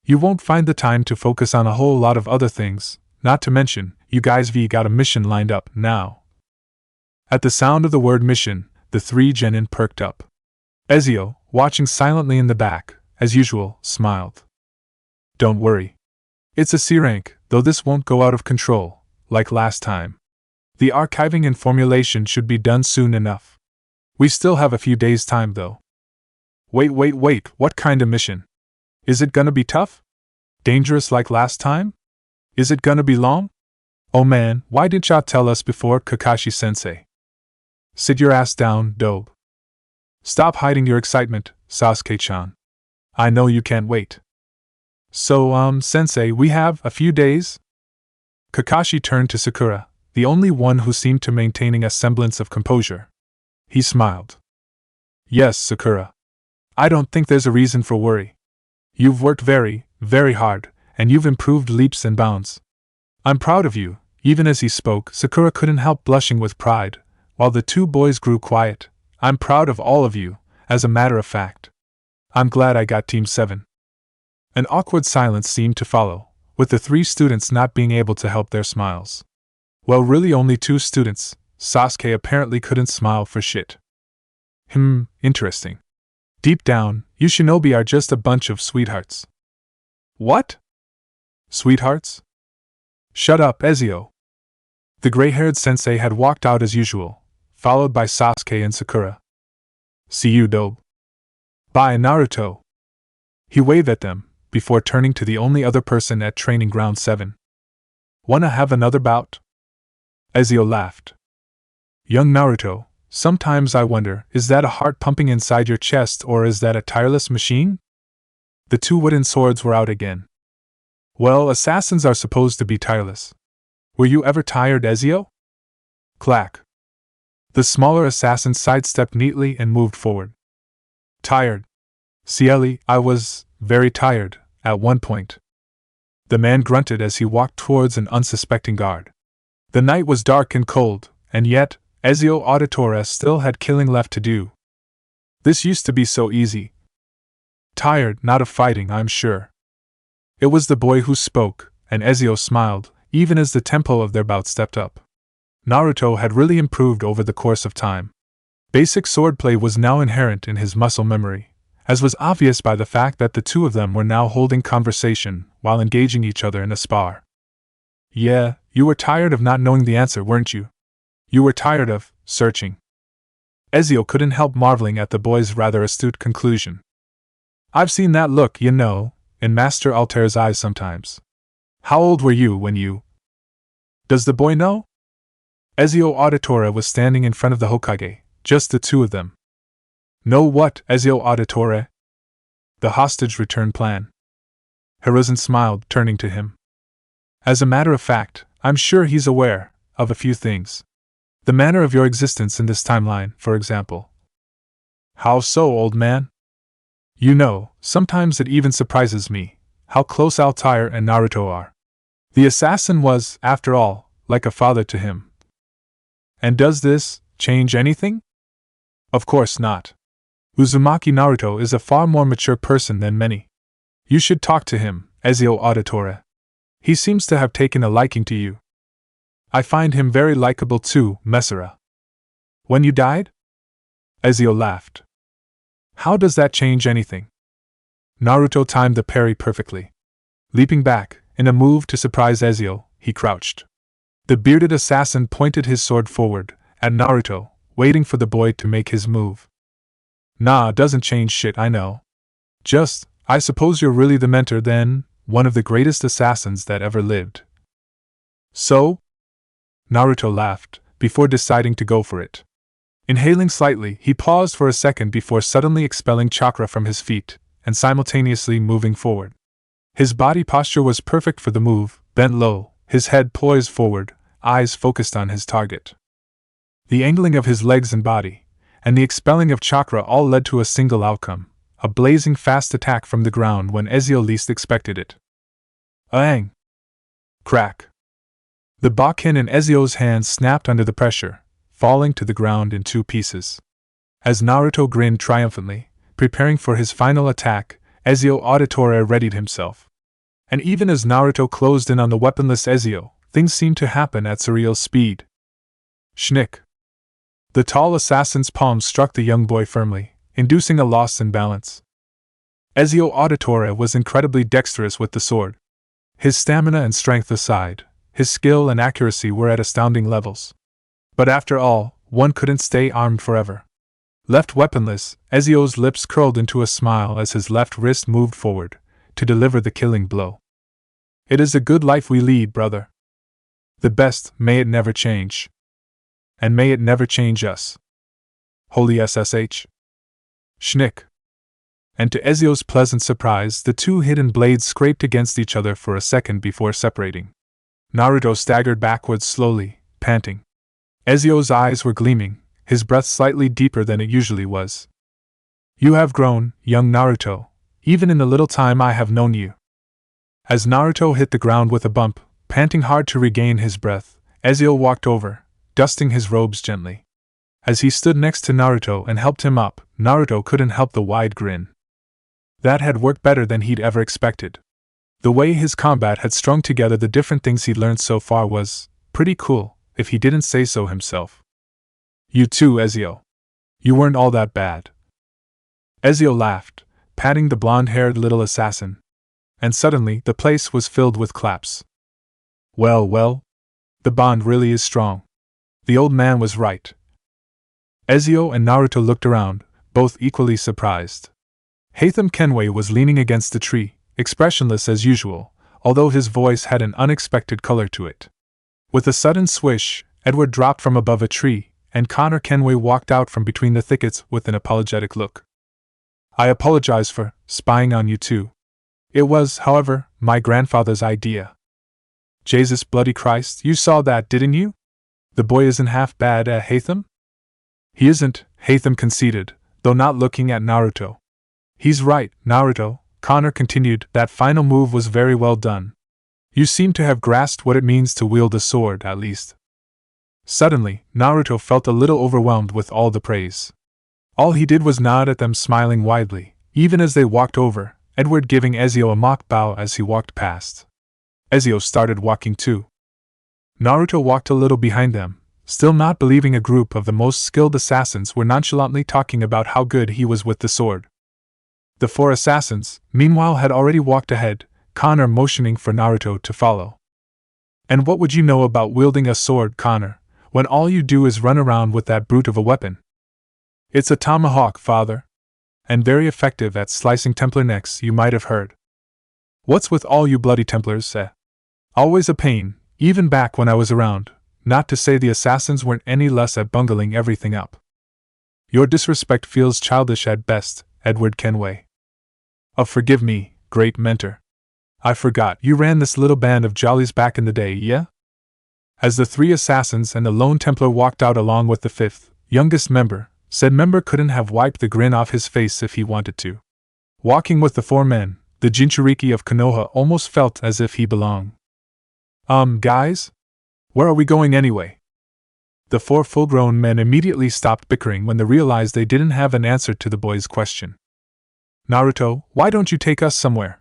You won't find the time to focus on a whole lot of other things, not to mention, you guys got a mission lined up now. At the sound of the word mission, the 3 genin perked up. Ezio, watching silently in the back, as usual, smiled. Don't worry. It's a C rank, though this won't go out of control, like last time. The archiving and formulation should be done soon enough. We still have a few days' time though. Wait, what kind of mission? Is it gonna be tough? Dangerous like last time? Is it gonna be long? Oh man, why didn't ya tell us before, Kakashi-sensei? Sit your ass down, Dobe. Stop hiding your excitement, Sasuke-chan. I know you can't wait. So, sensei, we have a few days? Kakashi turned to Sakura, the only one who seemed to maintaining a semblance of composure. He smiled. Yes, Sakura. I don't think there's a reason for worry. You've worked very, very hard, and you've improved leaps and bounds. I'm proud of you. Even as he spoke, Sakura couldn't help blushing with pride, while the 2 boys grew quiet. I'm proud of all of you, as a matter of fact. I'm glad I got Team 7. An awkward silence seemed to follow, with the 3 students not being able to help their smiles. Well, really only 2 students. Sasuke apparently couldn't smile for shit. Interesting. Deep down, you shinobi are just a bunch of sweethearts. What? Sweethearts? Shut up, Ezio. The gray-haired sensei had walked out as usual, followed by Sasuke and Sakura. See you, Dobe. Bye, Naruto. He waved at them, before turning to the only other person at Training Ground 7. Wanna have another bout? Ezio laughed. Young Naruto, Sometimes I wonder, is that a heart pumping inside your chest or is that a tireless machine? The two wooden swords were out again. Well, assassins are supposed to be tireless. Were you ever tired, Ezio? Clack. The smaller assassin sidestepped neatly and moved forward. Tired. Cieli, I was very tired, at one point. The man grunted as he walked towards an unsuspecting guard. The night was dark and cold, and yet, Ezio Auditore still had killing left to do. This used to be so easy. Tired, not of fighting, I'm sure. It was the boy who spoke, and Ezio smiled, even as the tempo of their bout stepped up. Naruto had really improved over the course of time. Basic swordplay was now inherent in his muscle memory, as was obvious by the fact that the two of them were now holding conversation while engaging each other in a spar. Yeah, you were tired of not knowing the answer, weren't you? You were tired of searching. Ezio couldn't help marveling at the boy's rather astute conclusion. I've seen that look, you know, in Master Altair's eyes sometimes. How old were you when you... Does the boy know? Ezio Auditore was standing in front of the Hokage, just the two of them. Know what, Ezio Auditore? The hostage return plan. Hiruzen smiled, turning to him. As a matter of fact, I'm sure he's aware of a few things. The manner of your existence in this timeline, for example. How so, old man? You know, sometimes it even surprises me how close Altair and Naruto are. The assassin was, after all, like a father to him. And does this change anything? Of course not. Uzumaki Naruto is a far more mature person than many. You should talk to him, Ezio Auditore. He seems to have taken a liking to you. I find him very likable too, Messera. When you died? Ezio laughed. How does that change anything? Naruto timed the parry perfectly. Leaping back, in a move to surprise Ezio, he crouched. The bearded assassin pointed his sword forward, at Naruto, waiting for the boy to make his move. Nah, doesn't change shit, I know. Just, I suppose you're really the mentor then, one of the greatest assassins that ever lived. So? Naruto laughed, before deciding to go for it. Inhaling slightly, he paused for a second before suddenly expelling chakra from his feet, and simultaneously moving forward. His body posture was perfect for the move, bent low, his head poised forward, eyes focused on his target. The angling of his legs and body, and the expelling of chakra all led to a single outcome, a blazing fast attack from the ground when Ezio least expected it. Aang! Crack! The Bakken in Ezio's hands snapped under the pressure, falling to the ground in two pieces. As Naruto grinned triumphantly, preparing for his final attack, Ezio Auditore readied himself. And even as Naruto closed in on the weaponless Ezio, things seemed to happen at surreal speed. Schnick! The tall assassin's palm struck the young boy firmly, inducing a loss in balance. Ezio Auditore was incredibly dexterous with the sword. His stamina and strength aside, his skill and accuracy were at astounding levels. But after all, one couldn't stay armed forever. Left weaponless, Ezio's lips curled into a smile as his left wrist moved forward, to deliver the killing blow. It is a good life we lead, brother. The best, may it never change. And may it never change us. Holy SSH. Schnick. And to Ezio's pleasant surprise, the two hidden blades scraped against each other for a second before separating. Naruto staggered backwards slowly, panting. Ezio's eyes were gleaming, his breath slightly deeper than it usually was. You have grown, young Naruto, even in the little time I have known you. As Naruto hit the ground with a bump, panting hard to regain his breath, Ezio walked over, dusting his robes gently. As he stood next to Naruto and helped him up, Naruto couldn't help the wide grin. That had worked better than he'd ever expected. The way his combat had strung together the different things he'd learned so far was pretty cool, if he didn't say so himself. You too, Ezio. You weren't all that bad. Ezio laughed, patting the blonde-haired little assassin. And suddenly the place was filled with claps. Well, well. The bond really is strong. The old man was right. Ezio and Naruto looked around, both equally surprised. Haytham Kenway was leaning against the tree, expressionless as usual, although his voice had an unexpected color to it. With a sudden swish, Edward dropped from above a tree, and Connor Kenway walked out from between the thickets with an apologetic look. I apologize for spying on you too. It was, however, my grandfather's idea. Jesus bloody Christ, you saw that, didn't you? The boy isn't half bad, Haytham? He isn't, Haytham conceded, though not looking at Naruto. He's right, Naruto, Connor continued, that final move was very well done. You seem to have grasped what it means to wield a sword, at least. Suddenly, Naruto felt a little overwhelmed with all the praise. All he did was nod at them, smiling widely, even as they walked over, Edward giving Ezio a mock bow as he walked past. Ezio started walking too. Naruto walked a little behind them, still not believing a group of the most skilled assassins were nonchalantly talking about how good he was with the sword. The 4 assassins, meanwhile, had already walked ahead, Connor motioning for Naruto to follow. And what would you know about wielding a sword, Connor, when all you do is run around with that brute of a weapon? It's a tomahawk, father. And very effective at slicing Templar necks, you might have heard. What's with all you bloody Templars, Always a pain, even back when I was around, not to say the assassins weren't any less at bungling everything up. Your disrespect feels childish at best, Edward Kenway. Oh, forgive me, great mentor. I forgot you ran this little band of jollies back in the day, yeah? As the 3 assassins and the lone Templar walked out along with the 5th, youngest member, said member couldn't have wiped the grin off his face if he wanted to. Walking with the 4 men, the Jinchuriki of Konoha almost felt as if he belonged. Guys? Where are we going anyway? The 4 full-grown men immediately stopped bickering when they realized they didn't have an answer to the boy's question. Naruto, why don't you take us somewhere?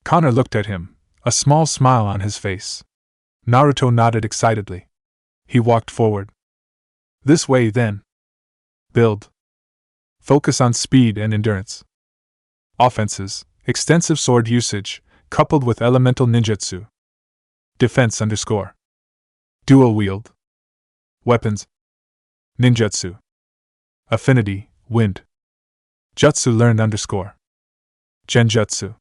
Connor looked at him, a small smile on his face. Naruto nodded excitedly. He walked forward. This way, then. Build. Focus on speed and endurance. Offenses, extensive sword usage, coupled with elemental ninjutsu. Defense _ Dual wield. Weapons. Ninjutsu. Affinity, wind. Jutsu learned _ Genjutsu.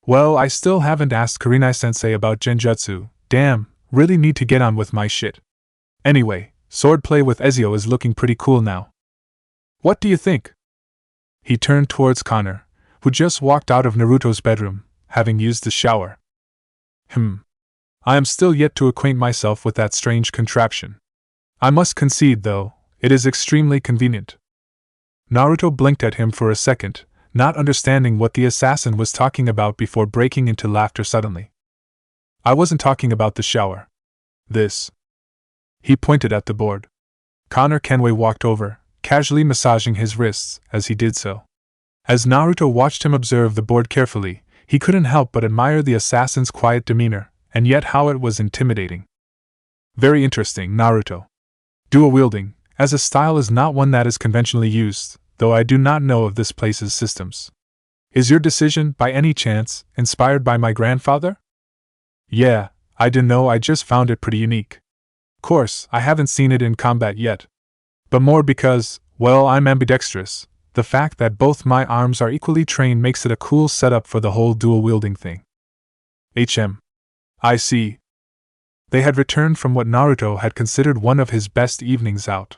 Well, I still haven't asked Kurenai-sensei about Genjutsu, damn, really need to get on with my shit. Anyway, swordplay with Ezio is looking pretty cool now. What do you think? He turned towards Connor, who just walked out of Naruto's bedroom, having used the shower. I am still yet to acquaint myself with that strange contraption. I must concede, though, it is extremely convenient. Naruto blinked at him for a second, not understanding what the assassin was talking about before breaking into laughter suddenly. I wasn't talking about the shower. This. He pointed at the board. Connor Kenway walked over, casually massaging his wrists as he did so. As Naruto watched him observe the board carefully, he couldn't help but admire the assassin's quiet demeanor, and yet how it was intimidating. Very interesting, Naruto. Dual wielding, as a style, is not one that is conventionally used, though I do not know of this place's systems. Is your decision, by any chance, inspired by my grandfather? Yeah, I didn't know, I just found it pretty unique. Course, I haven't seen it in combat yet. But more because, well, I'm ambidextrous. The fact that both my arms are equally trained makes it a cool setup for the whole dual wielding thing. I see. They had returned from what Naruto had considered one of his best evenings out.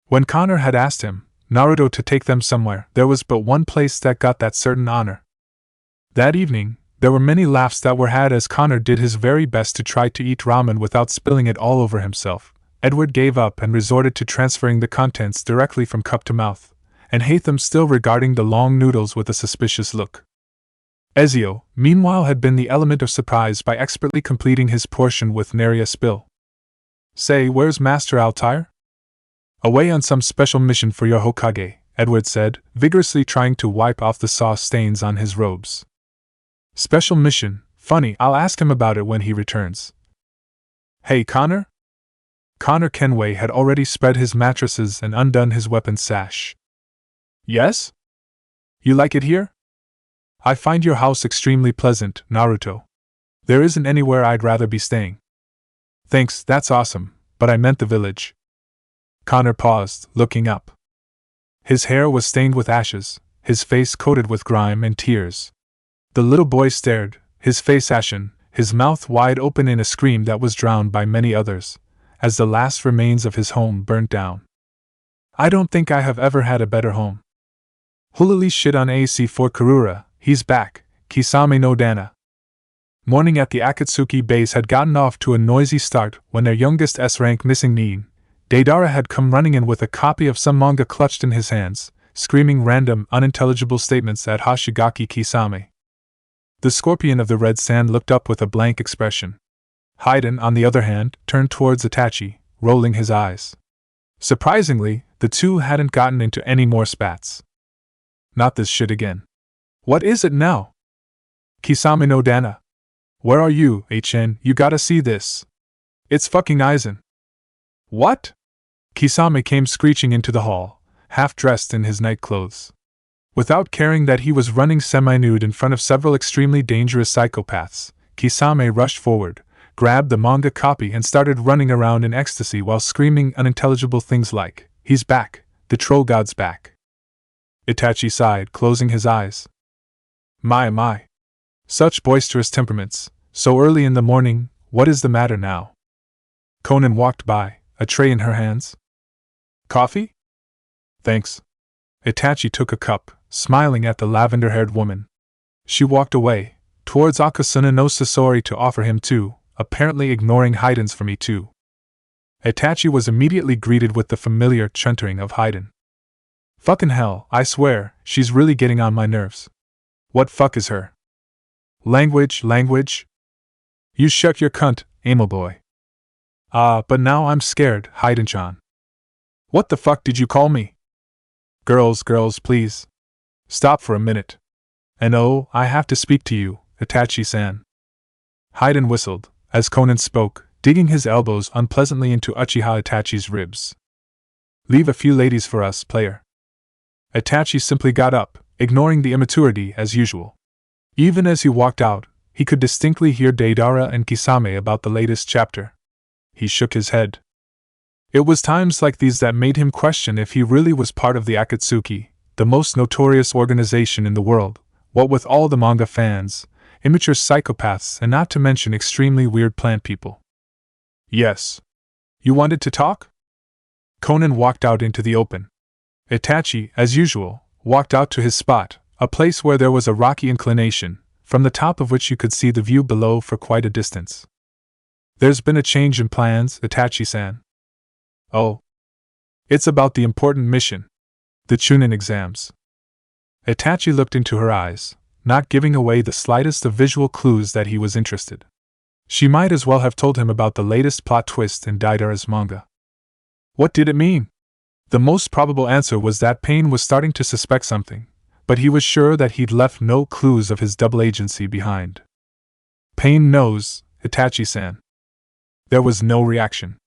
When Connor had asked him, Naruto, to take them somewhere, there was but one place that got that certain honor. That evening, there were many laughs that were had as Connor did his very best to try to eat ramen without spilling it all over himself. Edward gave up and resorted to transferring the contents directly from cup to mouth, and Haytham still regarding the long noodles with a suspicious look. Ezio, meanwhile, had been the element of surprise by expertly completing his portion with nary a spill. Say, where's Master Altair? Away on some special mission for your Hokage, Edward said, vigorously trying to wipe off the sauce stains on his robes. Special mission? Funny, I'll ask him about it when he returns. Hey, Connor? Connor Kenway had already spread his mattresses and undone his weapon sash. Yes? You like it here? I find your house extremely pleasant, Naruto. There isn't anywhere I'd rather be staying. Thanks, that's awesome, but I meant the village. Connor paused, looking up. His hair was stained with ashes, his face coated with grime and tears. The little boy stared, his face ashen, his mouth wide open in a scream that was drowned by many others, as the last remains of his home burnt down. I don't think I have ever had a better home. Holy shit on AC4 Karura, he's back, Kisame no Dana. Morning at the Akatsuki base had gotten off to a noisy start when their youngest S-rank missing Nin, Deidara had come running in with a copy of some manga clutched in his hands, screaming random, unintelligible statements at Hoshigaki Kisame. The scorpion of the red sand looked up with a blank expression. Haiden, on the other hand, turned towards Itachi, rolling his eyes. Surprisingly, the two hadn't gotten into any more spats. Not this shit again. What is it now? Kisame no Dana. Where are you, HN? You gotta see this. It's fucking Aizen. What? Kisame came screeching into the hall, half dressed in his night clothes. Without caring that he was running semi-nude in front of several extremely dangerous psychopaths, Kisame rushed forward, grabbed the manga copy and started running around in ecstasy while screaming unintelligible things like, "He's back, the troll god's back." Itachi sighed, closing his eyes. My. Such boisterous temperaments, so early in the morning, what is the matter now? Conan walked by, a tray in her hands. Coffee? Thanks. Itachi took a cup, smiling at the lavender-haired woman. She walked away, towards Akasuna no Sasori to offer him too, apparently ignoring Haiden's "for me too." Itachi was immediately greeted with the familiar chuntering of Haiden. Fucking hell, I swear, she's really getting on my nerves. What fuck is her? Language? You shut your cunt, amo boy. But now I'm scared, Haiden-chan. What the fuck did you call me? Girls, please. Stop for a minute. And oh, I have to speak to you, Itachi-san. Haiden whistled, as Conan spoke, digging his elbows unpleasantly into Uchiha Itachi's ribs. Leave a few ladies for us, player. Itachi simply got up, ignoring the immaturity as usual. Even as he walked out, he could distinctly hear Deidara and Kisame about the latest chapter. He shook his head. It was times like these that made him question if he really was part of the Akatsuki, the most notorious organization in the world, what with all the manga fans, immature psychopaths, and not to mention extremely weird plant people. Yes. You wanted to talk? Conan walked out into the open. Itachi, as usual, walked out to his spot, a place where there was a rocky inclination, from the top of which you could see the view below for quite a distance. There's been a change in plans, Itachi-san. Oh. It's about the important mission. The Chunin exams. Itachi looked into her eyes, not giving away the slightest of visual clues that he was interested. She might as well have told him about the latest plot twist in Deidara's manga. What did it mean? The most probable answer was that Pain was starting to suspect something, but he was sure that he'd left no clues of his double agency behind. Pain knows, Itachi-san. There was no reaction.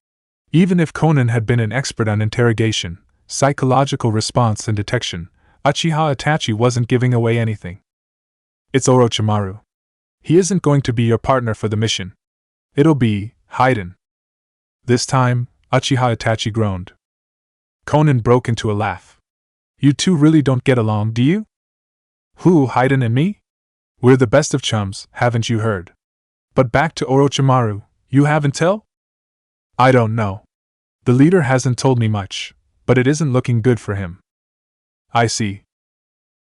Even if Conan had been an expert on interrogation, psychological response and detection, Uchiha Itachi wasn't giving away anything. It's Orochimaru. He isn't going to be your partner for the mission. It'll be Haiden. This time, Uchiha Itachi groaned. Conan broke into a laugh. You two really don't get along, do you? Who, Haiden and me? We're the best of chums, haven't you heard? But back to Orochimaru, you haven't tell? I don't know. The leader hasn't told me much, but it isn't looking good for him. I see.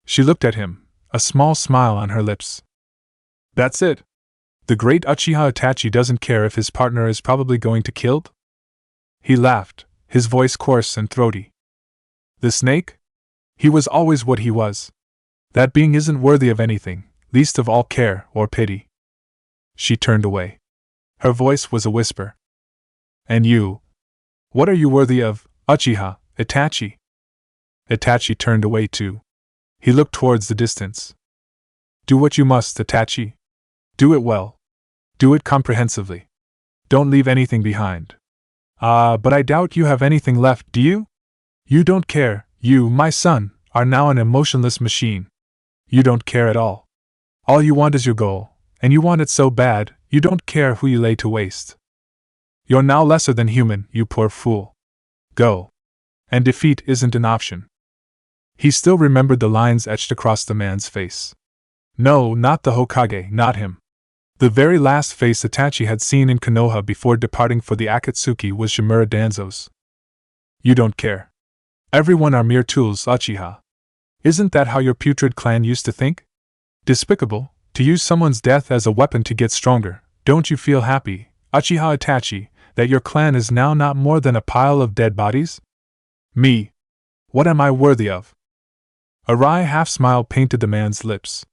She looked at him, a small smile on her lips. That's it. The great Uchiha Itachi doesn't care if his partner is probably going to killed? He laughed, his voice coarse and throaty. The snake? He was always what he was. That being isn't worthy of anything, least of all care or pity. She turned away. Her voice was a whisper. And you? What are you worthy of, Uchiha, Itachi? Itachi turned away too. He looked towards the distance. Do what you must, Itachi. Do it well. Do it comprehensively. Don't leave anything behind. But I doubt you have anything left, do you? You don't care, you, my son, are now an emotionless machine. You don't care at all. All you want is your goal, and you want it so bad, you don't care who you lay to waste. You're now lesser than human, you poor fool. Go. And defeat isn't an option. He still remembered the lines etched across the man's face. No, not the Hokage, not him. The very last face Itachi had seen in Konoha before departing for the Akatsuki was Shimura Danzo's. You don't care. Everyone are mere tools, Uchiha. Isn't that how your putrid clan used to think? Despicable, to use someone's death as a weapon to get stronger. Don't you feel happy, Uchiha Itachi, that your clan is now not more than a pile of dead bodies? Me. What am I worthy of? A wry half-smile painted the man's lips.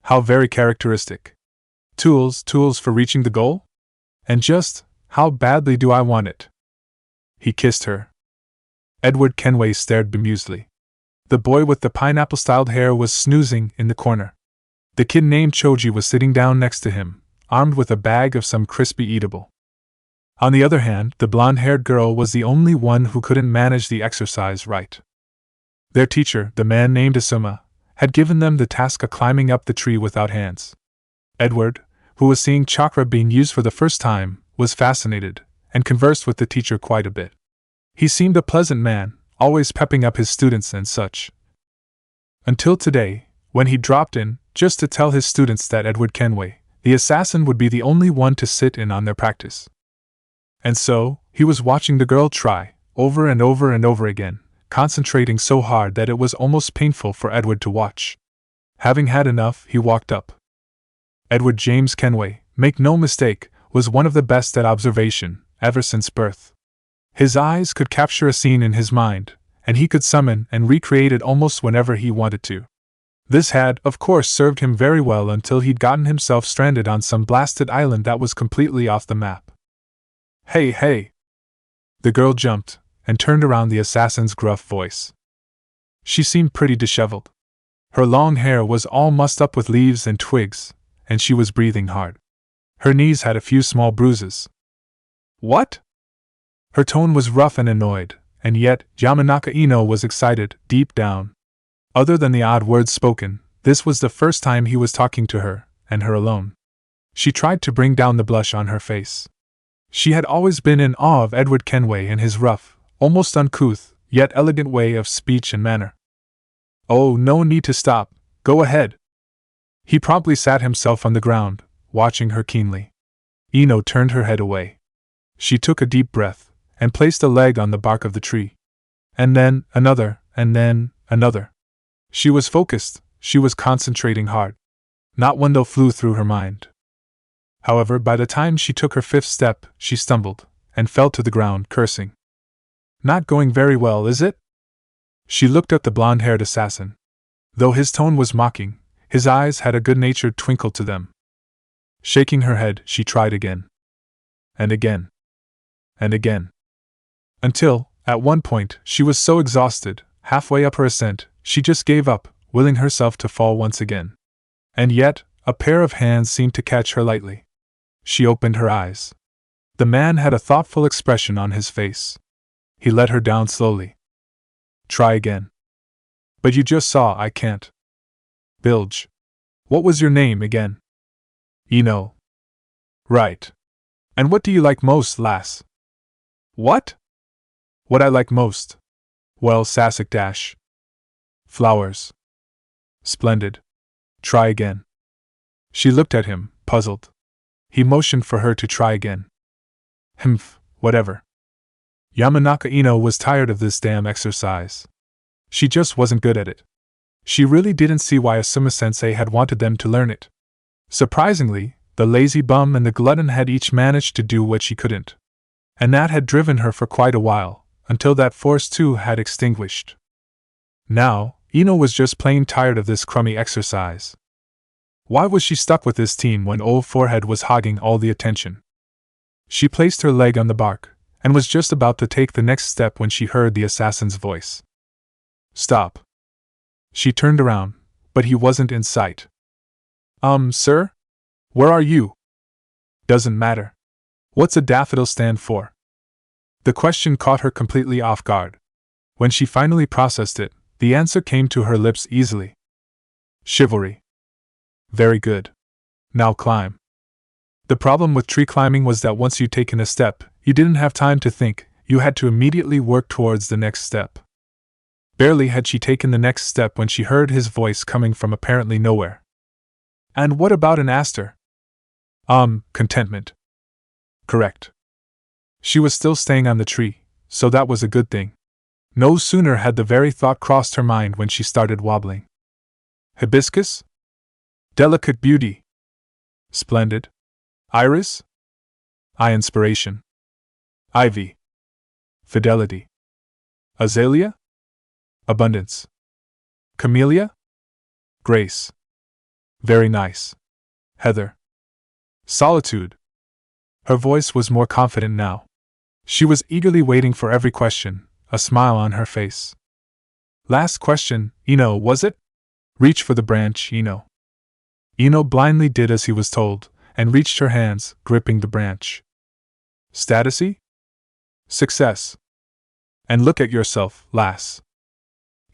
How very characteristic. Tools for reaching the goal? And just, how badly do I want it? He kissed her. Edward Kenway stared bemusedly. The boy with the pineapple-styled hair was snoozing in the corner. The kid named Choji was sitting down next to him, armed with a bag of some crispy eatable. On the other hand, the blonde-haired girl was the only one who couldn't manage the exercise right. Their teacher, the man named Asuma, had given them the task of climbing up the tree without hands. Edward, who was seeing chakra being used for the first time, was fascinated, and conversed with the teacher quite a bit. He seemed a pleasant man, always pepping up his students and such. Until today, when he dropped in, just to tell his students that Edward Kenway, the assassin, would be the only one to sit in on their practice. And so, he was watching the girl try, over and over and over again, concentrating so hard that it was almost painful for Edward to watch. Having had enough, he walked up. Edward James Kenway, make no mistake, was one of the best at observation, ever since birth. His eyes could capture a scene in his mind, and he could summon and recreate it almost whenever he wanted to. This had, of course, served him very well until he'd gotten himself stranded on some blasted island that was completely off the map. Hey, hey! The girl jumped, and turned around the assassin's gruff voice. She seemed pretty disheveled. Her long hair was all mussed up with leaves and twigs, and she was breathing hard. Her knees had a few small bruises. What? Her tone was rough and annoyed, and yet Yamanaka Ino was excited, deep down. Other than the odd words spoken, this was the first time he was talking to her, and her alone. She tried to bring down the blush on her face. She had always been in awe of Edward Kenway and his rough, almost uncouth, yet elegant way of speech and manner. Oh, no need to stop, go ahead. He promptly sat himself on the ground, watching her keenly. Ino turned her head away. She took a deep breath, and placed a leg on the bark of the tree. And then another, and then another. She was focused, she was concentrating hard. Not one thought flew through her mind. However, by the time she took her fifth step, she stumbled, and fell to the ground, cursing. Not going very well, is it? She looked at the blonde-haired assassin. Though his tone was mocking, his eyes had a good-natured twinkle to them. Shaking her head, she tried again. And again. And again. Until, at one point, she was so exhausted, halfway up her ascent, she just gave up, willing herself to fall once again. And yet, a pair of hands seemed to catch her lightly. She opened her eyes. The man had a thoughtful expression on his face. He let her down slowly. Try again. But you just saw I can't. Bilge. What was your name again? Ino. Right. And what do you like most, lass? What? What I like most? Well, Sasek dash. Flowers. Splendid. Try again. She looked at him, puzzled. He motioned for her to try again. Humph, whatever. Yamanaka Ino was tired of this damn exercise. She just wasn't good at it. She really didn't see why Asuma-sensei had wanted them to learn it. Surprisingly, the lazy bum and the glutton had each managed to do what she couldn't. And that had driven her for quite a while, until that force too had extinguished. Now, Ino was just plain tired of this crummy exercise. Why was she stuck with this team when old Forehead was hogging all the attention? She placed her leg on the bark, and was just about to take the next step when she heard the assassin's voice. Stop. She turned around, but he wasn't in sight. Sir? Where are you? Doesn't matter. What's a daffodil stand for? The question caught her completely off guard. When she finally processed it, the answer came to her lips easily. Chivalry. Very good. Now climb. The problem with tree climbing was that once you'd taken a step, you didn't have time to think, you had to immediately work towards the next step. Barely had she taken the next step when she heard his voice coming from apparently nowhere. And what about an aster? Contentment. Correct. She was still staying on the tree, so that was a good thing. No sooner had the very thought crossed her mind when she started wobbling. Hibiscus? Delicate beauty. Splendid. Iris? Eye inspiration. Ivy. Fidelity. Azalea? Abundance. Camellia? Grace. Very nice. Heather. Solitude. Her voice was more confident now. She was eagerly waiting for every question, a smile on her face. Last question, Ino, was it? Reach for the branch, Ino. Ino blindly did as he was told, and reached her hands, gripping the branch. Statusy? Success. And look at yourself, lass.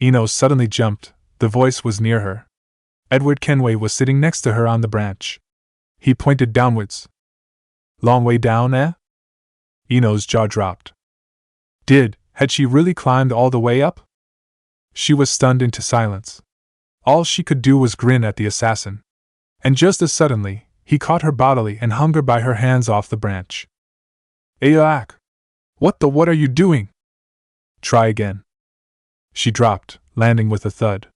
Ino suddenly jumped, the voice was near her. Edward Kenway was sitting next to her on the branch. He pointed downwards. Long way down, eh? Ino's jaw dropped. Had she really climbed all the way up? She was stunned into silence. All she could do was grin at the assassin. And just as suddenly, he caught her bodily and hung her by her hands off the branch. Ayak! What are you doing? Try again. She dropped, landing with a thud.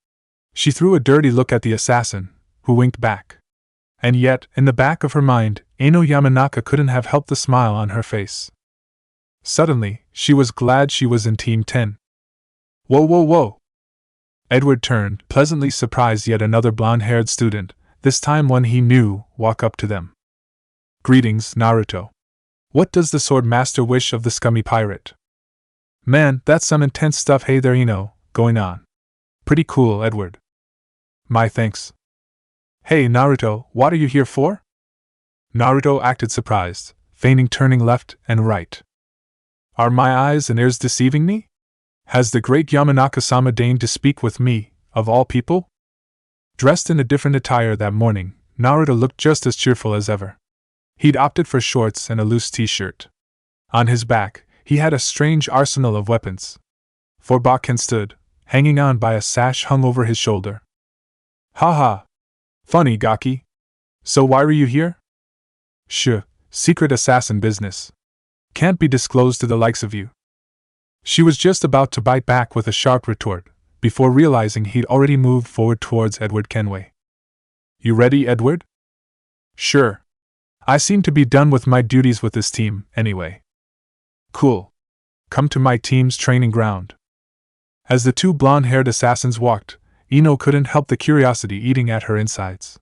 She threw a dirty look at the assassin, who winked back. And yet, in the back of her mind, Eino Yamanaka couldn't have helped the smile on her face. Suddenly, she was glad she was in Team 10. Whoa! Edward turned, pleasantly surprised yet another blonde-haired student, this time one he knew, walk up to them. Greetings, Naruto. What does the sword master wish of the scummy pirate? Man, that's some intense stuff. Hey there, Ino, going on. Pretty cool, Edward. My thanks. Hey, Naruto, what are you here for? Naruto acted surprised, feigning turning left and right. Are my eyes and ears deceiving me? Has the great Yamanaka-sama deigned to speak with me, of all people? Dressed in a different attire that morning, Naruto looked just as cheerful as ever. He'd opted for shorts and a loose t-shirt. On his back, he had a strange arsenal of weapons. For Bakken stood, hanging on by a sash hung over his shoulder. Ha! Funny, Gaki. So why were you here? Secret assassin business. Can't be disclosed to the likes of you. She was just about to bite back with a sharp retort, before realizing he'd already moved forward towards Edward Kenway. You ready, Edward? Sure. I seem to be done with my duties with this team, anyway. Cool. Come to my team's training ground. As the two blonde-haired assassins walked, Ino couldn't help the curiosity eating at her insides.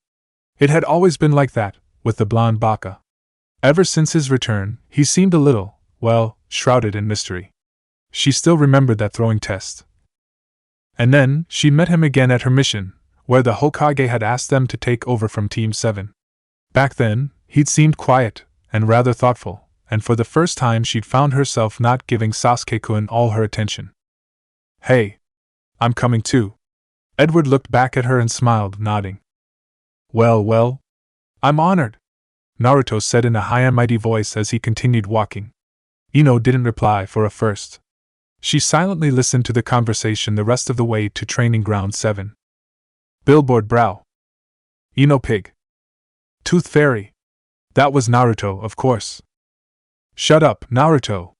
It had always been like that, with the blonde baka. Ever since his return, he seemed a little, shrouded in mystery. She still remembered that throwing test. And then, she met him again at her mission, where the Hokage had asked them to take over from Team 7. Back then, he'd seemed quiet, and rather thoughtful, and for the first time she'd found herself not giving Sasuke-kun all her attention. Hey! I'm coming too. Edward looked back at her and smiled, nodding. Well, I'm honored, Naruto said in a high and mighty voice as he continued walking. Ino didn't reply for a first. She silently listened to the conversation the rest of the way to Training Ground 7. Billboard brow. Ino pig. Tooth fairy. That was Naruto, of course. Shut up, Naruto.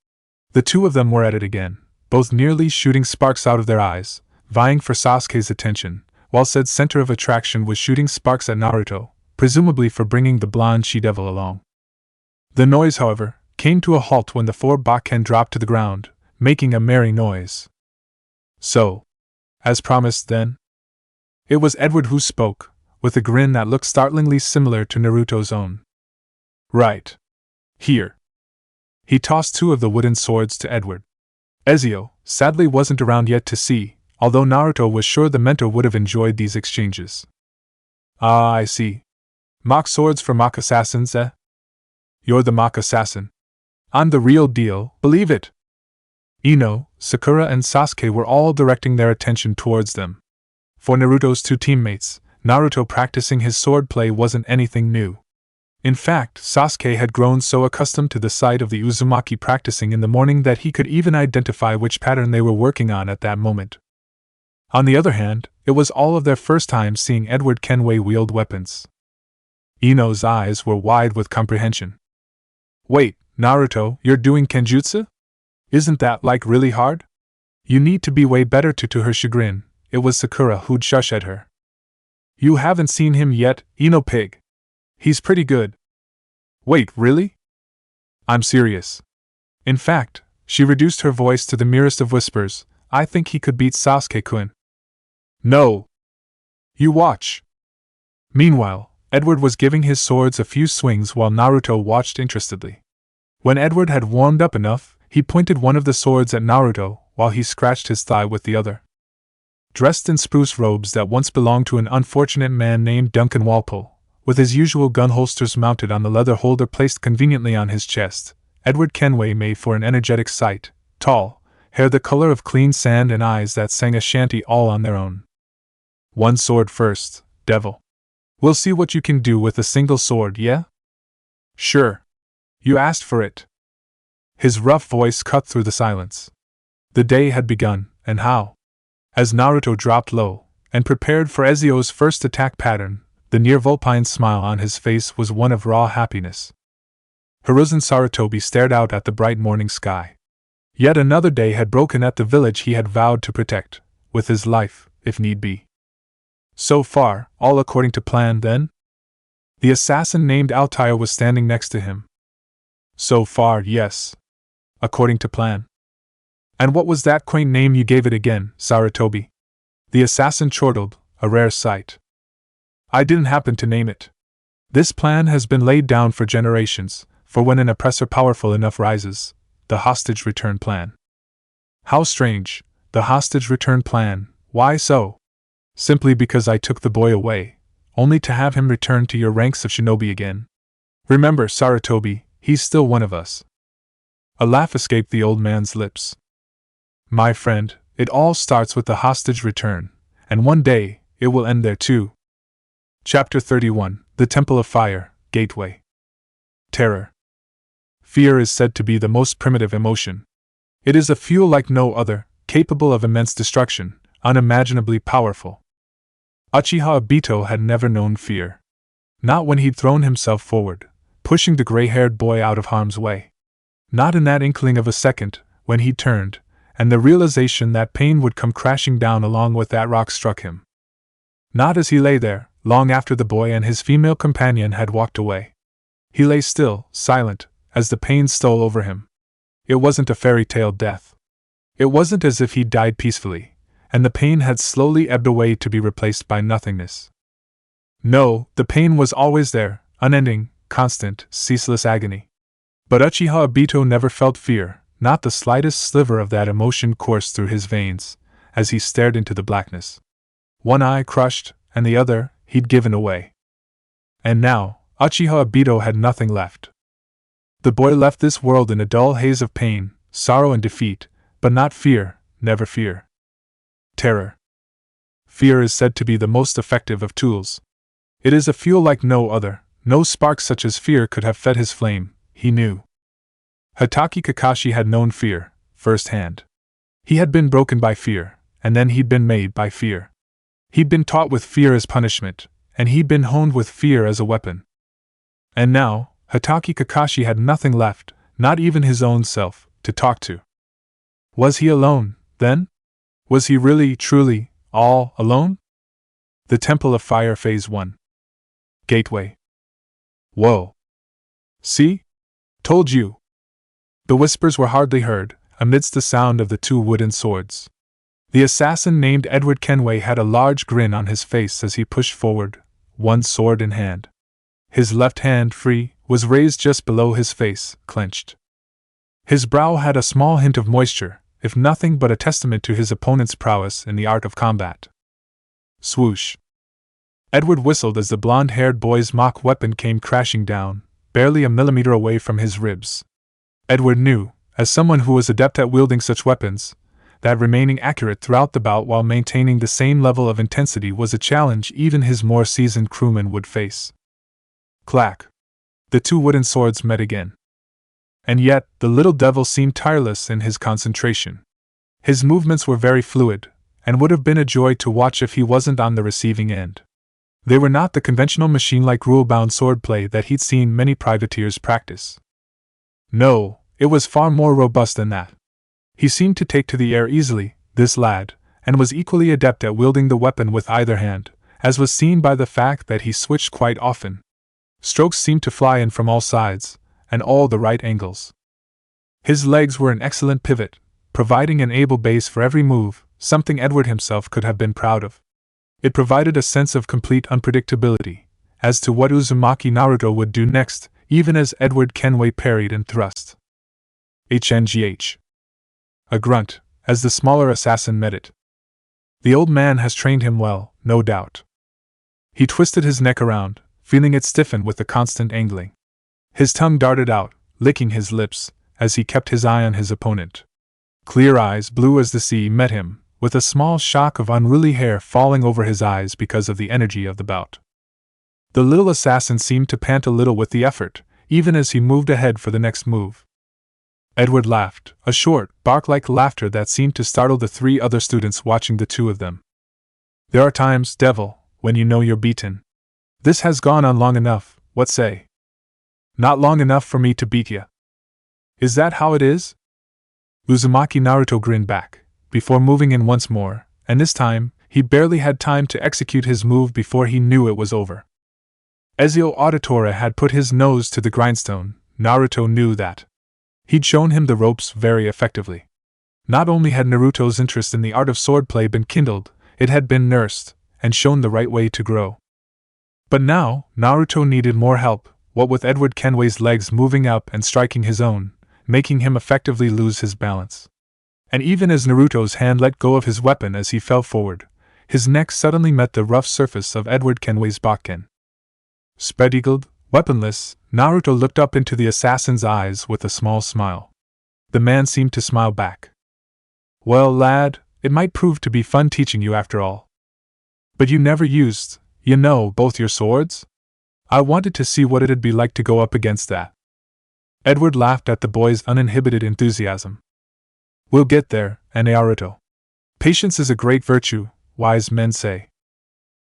The two of them were at it again, both nearly shooting sparks out of their eyes, vying for Sasuke's attention, while said center of attraction was shooting sparks at Naruto, presumably for bringing the blonde she-devil along. The noise, however, came to a halt when the four Bakken dropped to the ground, making a merry noise. So, as promised then? It was Edward who spoke, with a grin that looked startlingly similar to Naruto's own. Right. Here. He tossed two of the wooden swords to Edward. Ezio, sadly, wasn't around yet to see, although Naruto was sure the mentor would have enjoyed these exchanges. Ah, I see. Mock swords for mock assassins, eh? You're the mock assassin. I'm the real deal, believe it. Ino, Sakura, and Sasuke were all directing their attention towards them. For Naruto's two teammates, Naruto practicing his swordplay wasn't anything new. In fact, Sasuke had grown so accustomed to the sight of the Uzumaki practicing in the morning that he could even identify which pattern they were working on at that moment. On the other hand, it was all of their first time seeing Edward Kenway wield weapons. Ino's eyes were wide with comprehension. Wait, Naruto, you're doing kenjutsu? Isn't that, like, really hard? You need to be way better. To her chagrin, it was Sakura who'd shush at her. You haven't seen him yet, Ino pig. He's pretty good. Wait, really? I'm serious. In fact, she reduced her voice to the merest of whispers, I think he could beat Sasuke-kun. No. You watch. Meanwhile, Edward was giving his swords a few swings while Naruto watched interestedly. When Edward had warmed up enough, he pointed one of the swords at Naruto while he scratched his thigh with the other. Dressed in spruce robes that once belonged to an unfortunate man named Duncan Walpole, with his usual gun holsters mounted on the leather holder placed conveniently on his chest, Edward Kenway made for an energetic sight, tall, hair the color of clean sand and eyes that sang a shanty all on their own. One sword first, devil. We'll see what you can do with a single sword, yeah? Sure. You asked for it. His rough voice cut through the silence. The day had begun, and how? As Naruto dropped low, and prepared for Ezio's first attack pattern, the near-vulpine smile on his face was one of raw happiness. Hiruzen Sarutobi stared out at the bright morning sky. Yet another day had broken at the village he had vowed to protect, with his life, if need be. So far, all according to plan, then? The assassin named Altair was standing next to him. So far, yes. According to plan. And what was that quaint name you gave it again, Sarutobi? The assassin chortled, a rare sight. I didn't happen to name it. This plan has been laid down for generations, for when an oppressor powerful enough rises, the hostage return plan. How strange, the hostage return plan, why so? Simply because I took the boy away, only to have him return to your ranks of shinobi again. Remember, Sarutobi, he's still one of us. A laugh escaped the old man's lips. My friend, it all starts with the hostage return, and one day, it will end there too. Chapter 31, The Temple of Fire, Gateway. Terror. Fear is said to be the most primitive emotion. It is a fuel like no other, capable of immense destruction, unimaginably powerful. Uchiha Obito had never known fear. Not when he'd thrown himself forward, pushing the gray-haired boy out of harm's way. Not in that inkling of a second, when he turned, and the realization that pain would come crashing down along with that rock struck him. Not as he lay there, long after the boy and his female companion had walked away. He lay still, silent, as the pain stole over him. It wasn't a fairy tale death. It wasn't as if he'd died peacefully, and the pain had slowly ebbed away to be replaced by nothingness. No, the pain was always there, unending, constant, ceaseless agony. But Uchiha Obito never felt fear, not the slightest sliver of that emotion coursed through his veins, as he stared into the blackness. One eye crushed, and the other, he'd given away. And now, Uchiha Obito had nothing left. The boy left this world in a dull haze of pain, sorrow and defeat, but not fear, never fear. Terror. Fear is said to be the most effective of tools. It is a fuel like no other, no spark such as fear could have fed his flame, he knew. Hatake Kakashi had known fear, firsthand. He had been broken by fear, and then he'd been made by fear. He'd been taught with fear as punishment, and he'd been honed with fear as a weapon. And now, Hatake Kakashi had nothing left, not even his own self, to talk to. Was he alone, then? Was he really, truly, all alone? The Temple of Fire Phase 1. Gateway. Whoa. See? Told you. The whispers were hardly heard, amidst the sound of the two wooden swords. The assassin named Edward Kenway had a large grin on his face as he pushed forward, one sword in hand. His left hand, free, was raised just below his face, clenched. His brow had a small hint of moisture, if nothing but a testament to his opponent's prowess in the art of combat. Swoosh. Edward whistled as the blonde-haired boy's mock weapon came crashing down, barely a millimeter away from his ribs. Edward knew, as someone who was adept at wielding such weapons, that remaining accurate throughout the bout while maintaining the same level of intensity was a challenge even his more seasoned crewmen would face. Clack. The two wooden swords met again. And yet, the little devil seemed tireless in his concentration. His movements were very fluid, and would have been a joy to watch if he wasn't on the receiving end. They were not the conventional machine-like rule-bound swordplay that he'd seen many privateers practice. No, it was far more robust than that. He seemed to take to the air easily, this lad, and was equally adept at wielding the weapon with either hand, as was seen by the fact that he switched quite often. Strokes seemed to fly in from all sides, and all the right angles. His legs were an excellent pivot, providing an able base for every move, something Edward himself could have been proud of. It provided a sense of complete unpredictability, as to what Uzumaki Naruto would do next, even as Edward Kenway parried and thrust. HNGH. A grunt, as the smaller assassin met it. The old man has trained him well, no doubt. He twisted his neck around, feeling it stiffen with the constant angling. His tongue darted out, licking his lips, as he kept his eye on his opponent. Clear eyes, blue as the sea, met him, with a small shock of unruly hair falling over his eyes because of the energy of the bout. The little assassin seemed to pant a little with the effort, even as he moved ahead for the next move. Edward laughed, a short, bark-like laughter that seemed to startle the 3 other students watching the 2 of them. There are times, devil, when you know you're beaten. This has gone on long enough, what say? Not long enough for me to beat ya. Is that how it is? Uzumaki Naruto grinned back, before moving in once more, and this time, he barely had time to execute his move before he knew it was over. Ezio Auditore had put his nose to the grindstone. Naruto knew that. He'd shown him the ropes very effectively. Not only had Naruto's interest in the art of swordplay been kindled, it had been nursed, and shown the right way to grow. But now, Naruto needed more help, what with Edward Kenway's legs moving up and striking his own, making him effectively lose his balance. And even as Naruto's hand let go of his weapon as he fell forward, his neck suddenly met the rough surface of Edward Kenway's bakken. Spread-eagled, weaponless, Naruto looked up into the assassin's eyes with a small smile. The man seemed to smile back. Well, lad, it might prove to be fun teaching you after all. But you never used, both your swords? I wanted to see what it'd be like to go up against that. Edward laughed at the boy's uninhibited enthusiasm. We'll get there, Naruto. Patience is a great virtue, wise men say.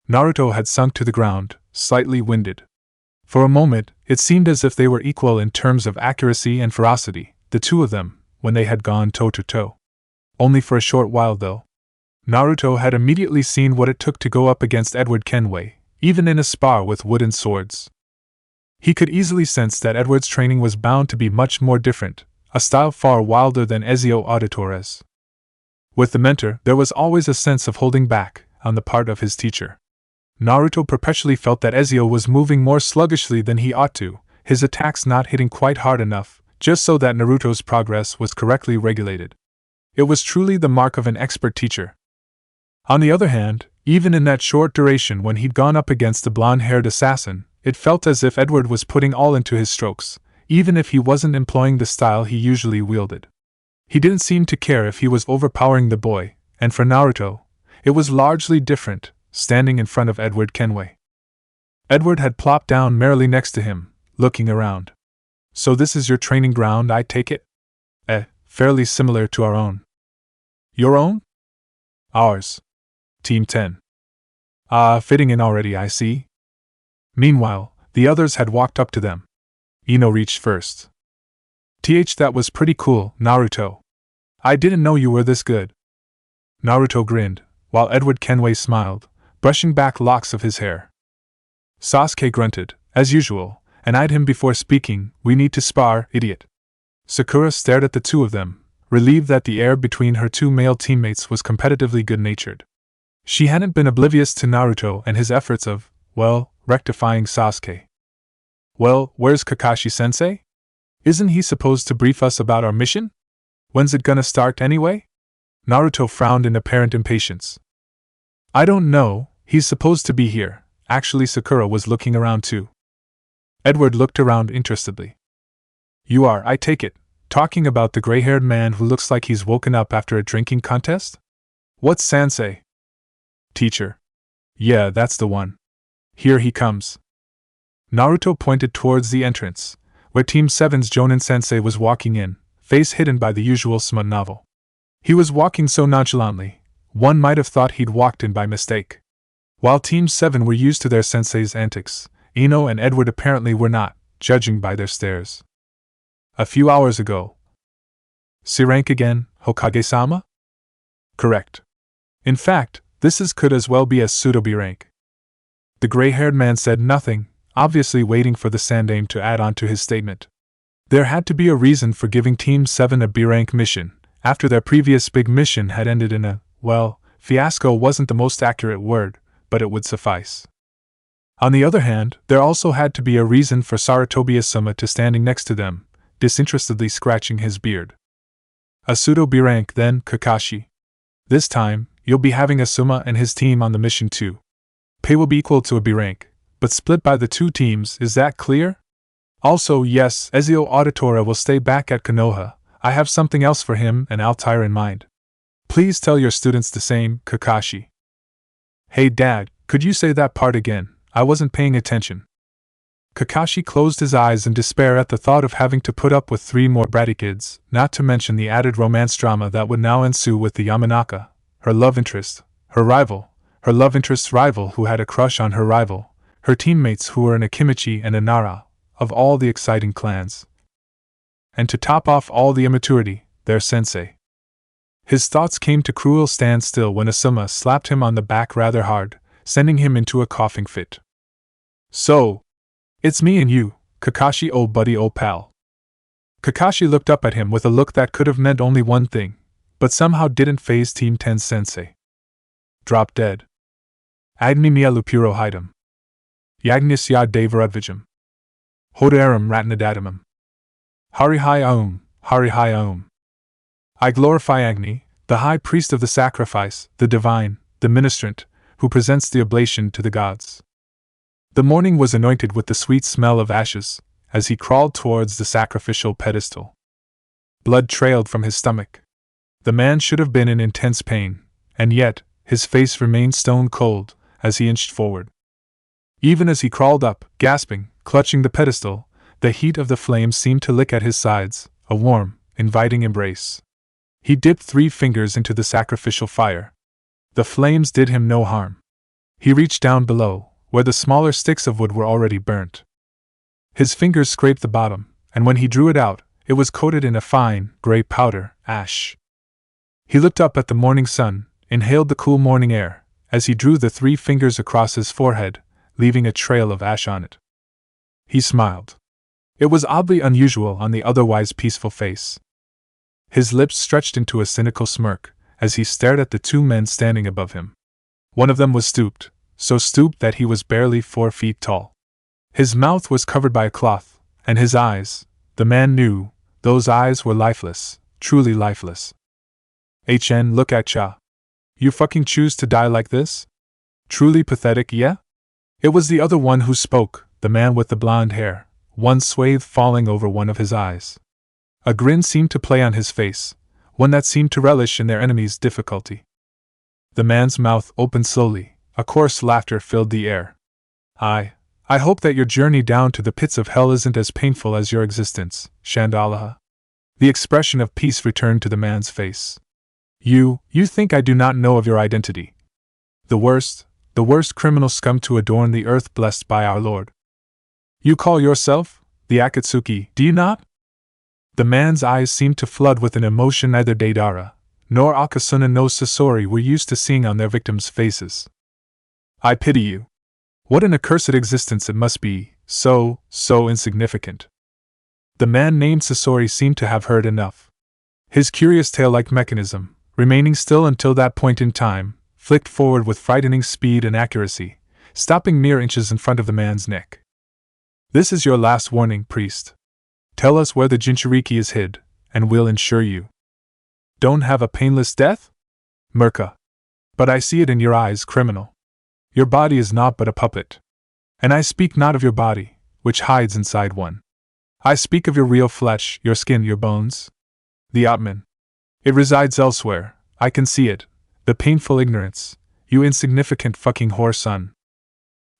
Naruto had sunk to the ground, slightly winded. For a moment, it seemed as if they were equal in terms of accuracy and ferocity, the 2 of them, when they had gone toe-to-toe. Only for a short while, though. Naruto had immediately seen what it took to go up against Edward Kenway, even in a spar with wooden swords. He could easily sense that Edward's training was bound to be much more different, a style far wilder than Ezio Auditore's. With the mentor, there was always a sense of holding back, on the part of his teacher. Naruto perpetually felt that Ezio was moving more sluggishly than he ought to, his attacks not hitting quite hard enough, just so that Naruto's progress was correctly regulated. It was truly the mark of an expert teacher. On the other hand, even in that short duration when he'd gone up against the blonde-haired assassin, it felt as if Edward was putting all into his strokes, even if he wasn't employing the style he usually wielded. He didn't seem to care if he was overpowering the boy, and for Naruto, it was largely different, standing in front of Edward Kenway. Edward had plopped down merrily next to him, looking around. So this is your training ground, I take it? Fairly similar to our own. Your own? Ours. Team 10. Fitting in already, I see. Meanwhile, the others had walked up to them. Ino reached first. That was pretty cool, Naruto. I didn't know you were this good. Naruto grinned, while Edward Kenway smiled, brushing back locks of his hair. Sasuke grunted, as usual, and eyed him before speaking. We need to spar, idiot. Sakura stared at the 2 of them, relieved that the air between her 2 male teammates was competitively good-natured. She hadn't been oblivious to Naruto and his efforts of, rectifying Sasuke. Well, where's Kakashi-sensei? Isn't he supposed to brief us about our mission? When's it gonna start anyway? Naruto frowned in apparent impatience. I don't know, he's supposed to be here. Actually, Sakura was looking around too. Edward looked around interestedly. You are, I take it, talking about the gray-haired man who looks like he's woken up after a drinking contest? What's sensei? Teacher. Yeah, that's the one. Here he comes. Naruto pointed towards the entrance, where Team 7's Jonin-sensei was walking in, face hidden by the usual smut novel. He was walking so nonchalantly, one might have thought he'd walked in by mistake. While Team 7 were used to their sensei's antics, Ino and Edward apparently were not, judging by their stares. A few hours ago. C rank again, Hokage-sama? Correct. In fact, could as well be a pseudo-B rank. The gray-haired man said nothing, obviously waiting for the Sandaime to add on to his statement. There had to be a reason for giving Team 7 a B-rank mission, after their previous big mission had ended in a, well, fiasco wasn't the most accurate word, but it would suffice. On the other hand, there also had to be a reason for Sarutobi Asuma to standing next to them, disinterestedly scratching his beard. A pseudo-B rank then, Kakashi. This time, you'll be having Asuma and his team on the mission too. Pay will be equal to a B rank, but split by the two teams, is that clear? Also, yes, Ezio Auditore will stay back at Konoha. I have something else for him and Altair in mind. Please tell your students the same, Kakashi. Hey Dad, could you say that part again? I wasn't paying attention. Kakashi closed his eyes in despair at the thought of having to put up with 3 more bratty kids, not to mention the added romance drama that would now ensue with the Yamanaka, her love interest, her love interest's rival who had a crush on her rival, her teammates who were an Akimichi and a Nara, of all the exciting clans. And to top off all the immaturity, their sensei. His thoughts came to cruel standstill when Asuma slapped him on the back rather hard, sending him into a coughing fit. So, it's me and you, Kakashi, old buddy, old pal. Kakashi looked up at him with a look that could have meant only one thing, but somehow didn't faze Team 10's sensei. Drop dead. Agni mia lupuro hidem. Yagnis ya devaradvijam. Hodarum ratnadadamam. Hari hi aum, hari hi aum. I glorify Agni, the high priest of the sacrifice, the divine, the ministrant, who presents the oblation to the gods. The morning was anointed with the sweet smell of ashes, as he crawled towards the sacrificial pedestal. Blood trailed from his stomach. The man should have been in intense pain, and yet, his face remained stone cold, as he inched forward. Even as he crawled up, gasping, clutching the pedestal, the heat of the flames seemed to lick at his sides, a warm, inviting embrace. He dipped 3 fingers into the sacrificial fire. The flames did him no harm. He reached down below, where the smaller sticks of wood were already burnt. His fingers scraped the bottom, and when he drew it out, it was coated in a fine, gray powder, ash. He looked up at the morning sun, inhaled the cool morning air, as he drew the 3 fingers across his forehead, leaving a trail of ash on it. He smiled. It was oddly unusual on the otherwise peaceful face. His lips stretched into a cynical smirk, as he stared at the 2 men standing above him. One of them was stooped, so stooped that he was barely 4 feet tall. His mouth was covered by a cloth, and his eyes, the man knew, those eyes were lifeless, truly lifeless. HN, look at ya. You fucking choose to die like this? Truly pathetic, yeah? It was the other one who spoke, the man with the blonde hair, one swathe falling over one of his eyes. A grin seemed to play on his face, one that seemed to relish in their enemy's difficulty. The man's mouth opened slowly, a coarse laughter filled the air. I hope that your journey down to the pits of hell isn't as painful as your existence, Chandalaha. The expression of peace returned to the man's face. You think I do not know of your identity. The worst criminal scum to adorn the earth blessed by our Lord. You call yourself the Akatsuki, do you not? The man's eyes seemed to flood with an emotion neither Deidara, nor Akasuna no Sasori were used to seeing on their victims' faces. I pity you. What an accursed existence it must be, so insignificant. The man named Sasori seemed to have heard enough. His curious tail-like mechanism, remaining still until that point in time, flicked forward with frightening speed and accuracy, stopping mere inches in front of the man's neck. This is your last warning, priest. Tell us where the Jinchuriki is hid, and we'll ensure you don't have a painless death? Merca. But I see it in your eyes, criminal. Your body is naught but a puppet. And I speak not of your body, which hides inside one. I speak of your real flesh, your skin, your bones. The Atman. It resides elsewhere, I can see it, the painful ignorance, you insignificant fucking whore son.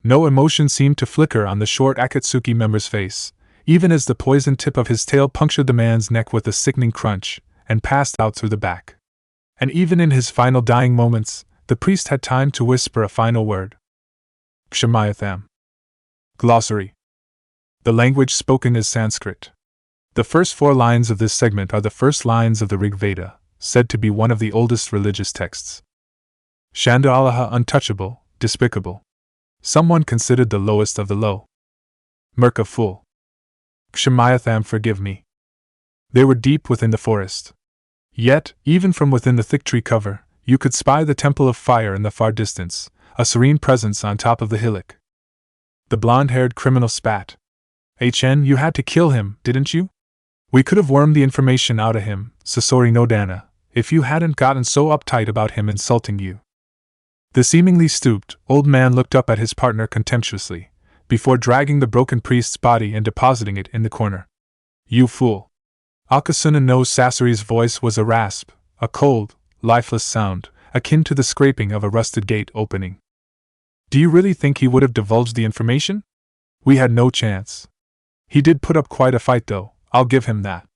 No emotion seemed to flicker on the short Akatsuki member's face, even as the poisoned tip of his tail punctured the man's neck with a sickening crunch, and passed out through the back. And even in his final dying moments, the priest had time to whisper a final word. Kshamayutham. Glossary. The language spoken is Sanskrit. The first 4 lines of this segment are the first lines of the Rig Veda, said to be one of the oldest religious texts. Shandalaha untouchable, despicable. Someone considered the lowest of the low. Murka fool. Kshamayutham forgive me. They were deep within the forest. Yet, even from within the thick tree cover, you could spy the temple of fire in the far distance, a serene presence on top of the hillock. The blonde-haired criminal spat. "HN, you had to kill him, didn't you? We could have wormed the information out of him, Sasori no Dana, if you hadn't gotten so uptight about him insulting you." The seemingly stooped, old man looked up at his partner contemptuously, before dragging the broken priest's body and depositing it in the corner. "You fool." Akasuna no Sasori's voice was a rasp, a cold, lifeless sound, akin to the scraping of a rusted gate opening. "Do you really think he would have divulged the information? We had no chance. He did put up quite a fight though, I'll give him that.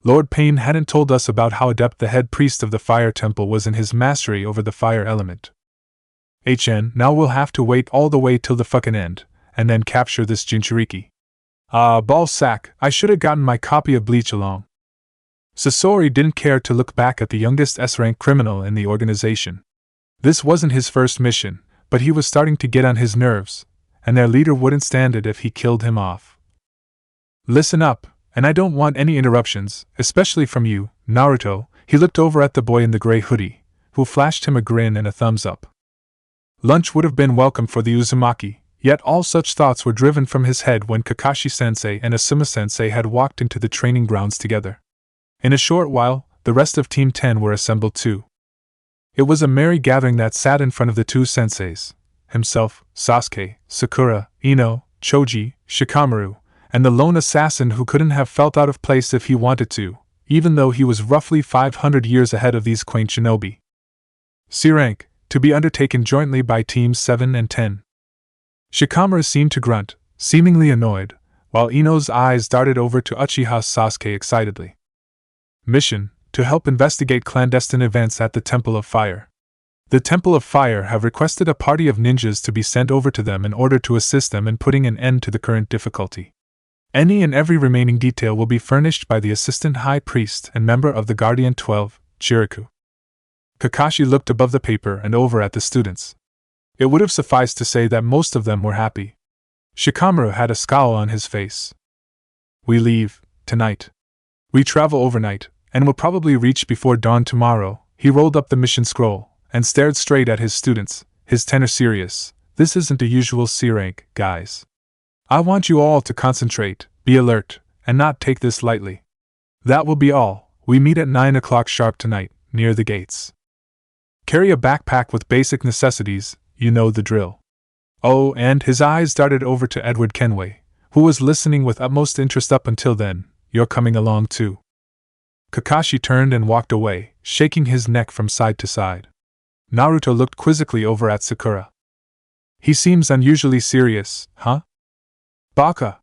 Lord Payne hadn't told us about how adept the head priest of the fire temple was in his mastery over the fire element. HN, now we'll have to wait all the way till the fucking end, and then capture this Jinchuriki. Ball sack, I should have gotten my copy of Bleach along." Sasori didn't care to look back at the youngest S-rank criminal in the organization. This wasn't his first mission, but he was starting to get on his nerves, and their leader wouldn't stand it if he killed him off. "Listen up, and I don't want any interruptions, especially from you, Naruto." He looked over at the boy in the gray hoodie, who flashed him a grin and a thumbs up. Lunch would have been welcome for the Uzumaki, yet all such thoughts were driven from his head when Kakashi-sensei and Asuma-sensei had walked into the training grounds together. In a short while, the rest of Team 10 were assembled too. It was a merry gathering that sat in front of the 2 senseis, himself, Sasuke, Sakura, Ino, Choji, Shikamaru, and the lone assassin who couldn't have felt out of place if he wanted to, even though he was roughly 500 years ahead of these quaint shinobi. C-rank, to be undertaken jointly by Teams 7 and 10. Shikamaru seemed to grunt, seemingly annoyed, while Ino's eyes darted over to Uchiha Sasuke excitedly. Mission, to help investigate clandestine events at the Temple of Fire. The Temple of Fire have requested a party of ninjas to be sent over to them in order to assist them in putting an end to the current difficulty. Any and every remaining detail will be furnished by the Assistant High Priest and member of the Guardian 12, Chiriku. Kakashi looked above the paper and over at the students. It would have sufficed to say that most of them were happy. Shikamaru had a scowl on his face. "We leave, tonight. We travel overnight, and will probably reach before dawn tomorrow." He rolled up the mission scroll, and stared straight at his students, his tenor serious. "This isn't a usual C-rank, guys. I want you all to concentrate, be alert, and not take this lightly. That will be all. We meet at 9 o'clock sharp tonight, near the gates. Carry a backpack with basic necessities, you know the drill." Oh, and his eyes darted over to Edward Kenway, who was listening with utmost interest up until then. "You're coming along too." Kakashi turned and walked away, shaking his neck from side to side. Naruto looked quizzically over at Sakura. "He seems unusually serious, huh?" "Baka.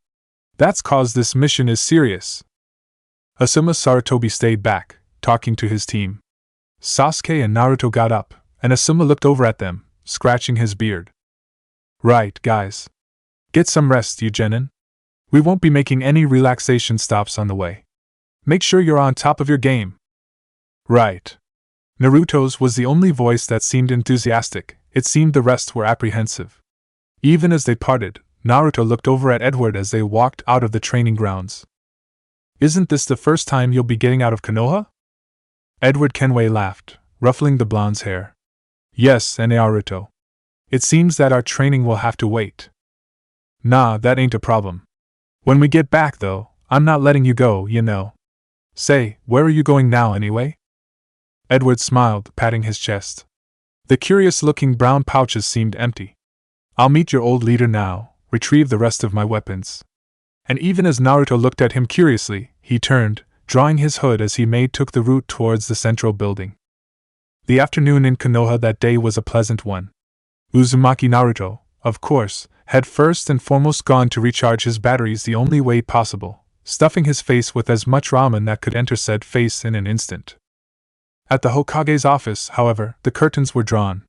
That's 'cause this mission is serious." Asuma Sarutobi stayed back, talking to his team. Sasuke and Naruto got up, and Asuma looked over at them, scratching his beard. "Right, guys. Get some rest, you genin. We won't be making any relaxation stops on the way. Make sure you're on top of your game." "Right." Naruto's was the only voice that seemed enthusiastic. It seemed the rest were apprehensive. Even as they parted, Naruto looked over at Edward as they walked out of the training grounds. "Isn't this the first time you'll be getting out of Konoha?" Edward Kenway laughed, ruffling the blonde's hair. "Yes, and Naruto. It seems that our training will have to wait." "Nah, that ain't a problem. When we get back though, I'm not letting you go, you know. Say, where are you going now anyway?" Edward smiled, patting his chest. The curious-looking brown pouches seemed empty. "I'll meet your old leader now, retrieve the rest of my weapons." And even as Naruto looked at him curiously, he turned, drawing his hood as he took the route towards the central building. The afternoon in Konoha that day was a pleasant one. Uzumaki Naruto, of course, had first and foremost gone to recharge his batteries the only way possible, stuffing his face with as much ramen that could enter said face in an instant. At the Hokage's office, however, the curtains were drawn.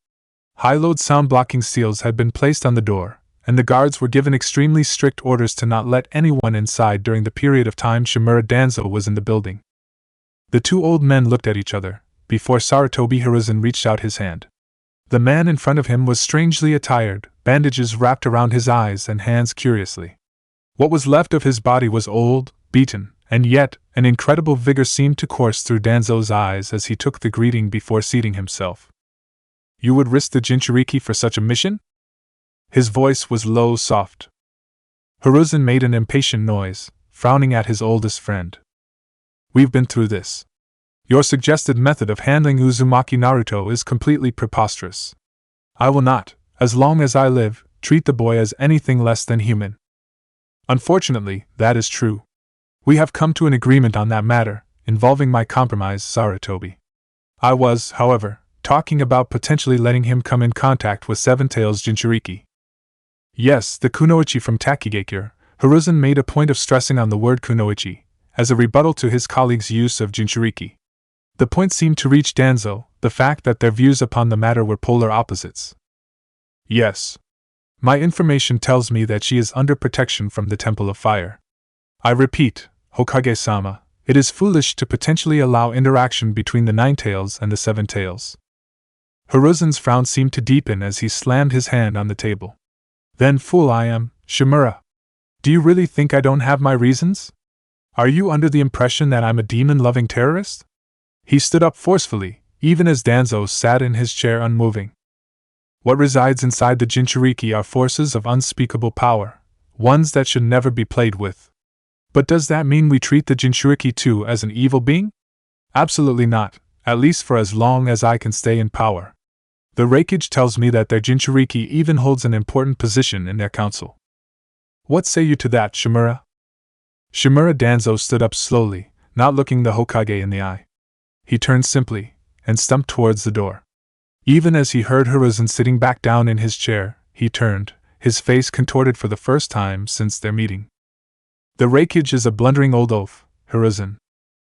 High-load sound-blocking seals had been placed on the door, and the guards were given extremely strict orders to not let anyone inside during the period of time Shimura Danzo was in the building. The two old men looked at each other, before Sarutobi Hiruzen reached out his hand. The man in front of him was strangely attired, bandages wrapped around his eyes and hands curiously. What was left of his body was old, beaten, and yet an incredible vigor seemed to course through Danzo's eyes as he took the greeting before seating himself. You would risk the Jinchuriki for such a mission? His voice was low, soft. Hiruzen made an impatient noise, frowning at his oldest friend. We've been through this. Your suggested method of handling Uzumaki Naruto is completely preposterous. I will not, as long as I live, treat the boy as anything less than human. Unfortunately, that is true. We have come to an agreement on that matter, involving my compromise, Sarutobi. I was, however, talking about potentially letting him come in contact with Seven Tails Jinchuriki. Yes, the kunoichi from Takigakure. Hiruzen made a point of stressing on the word kunoichi, as a rebuttal to his colleague's use of Jinchuriki. The point seemed to reach Danzo, the fact that their views upon the matter were polar opposites. Yes. My information tells me that she is under protection from the Temple of Fire. I repeat, Hokage-sama, it is foolish to potentially allow interaction between the Nine Tails and the Seven Tails. Hiruzen's frown seemed to deepen as he slammed his hand on the table. Then fool I am, Shimura. Do you really think I don't have my reasons? Are you under the impression that I'm a demon-loving terrorist? He stood up forcefully, even as Danzo sat in his chair unmoving. What resides inside the Jinchuriki are forces of unspeakable power, ones that should never be played with. But does that mean we treat the Jinchuriki too as an evil being? Absolutely not, at least for as long as I can stay in power. The Reikage tells me that their Jinchuriki even holds an important position in their council. What say you to that, Shimura? Shimura Danzo stood up slowly, not looking the Hokage in the eye. He turned simply, and stumped towards the door. Even as he heard Hiruzen sitting back down in his chair, he turned, his face contorted for the first time since their meeting. The Reikage is a blundering old oaf, Hiruzen.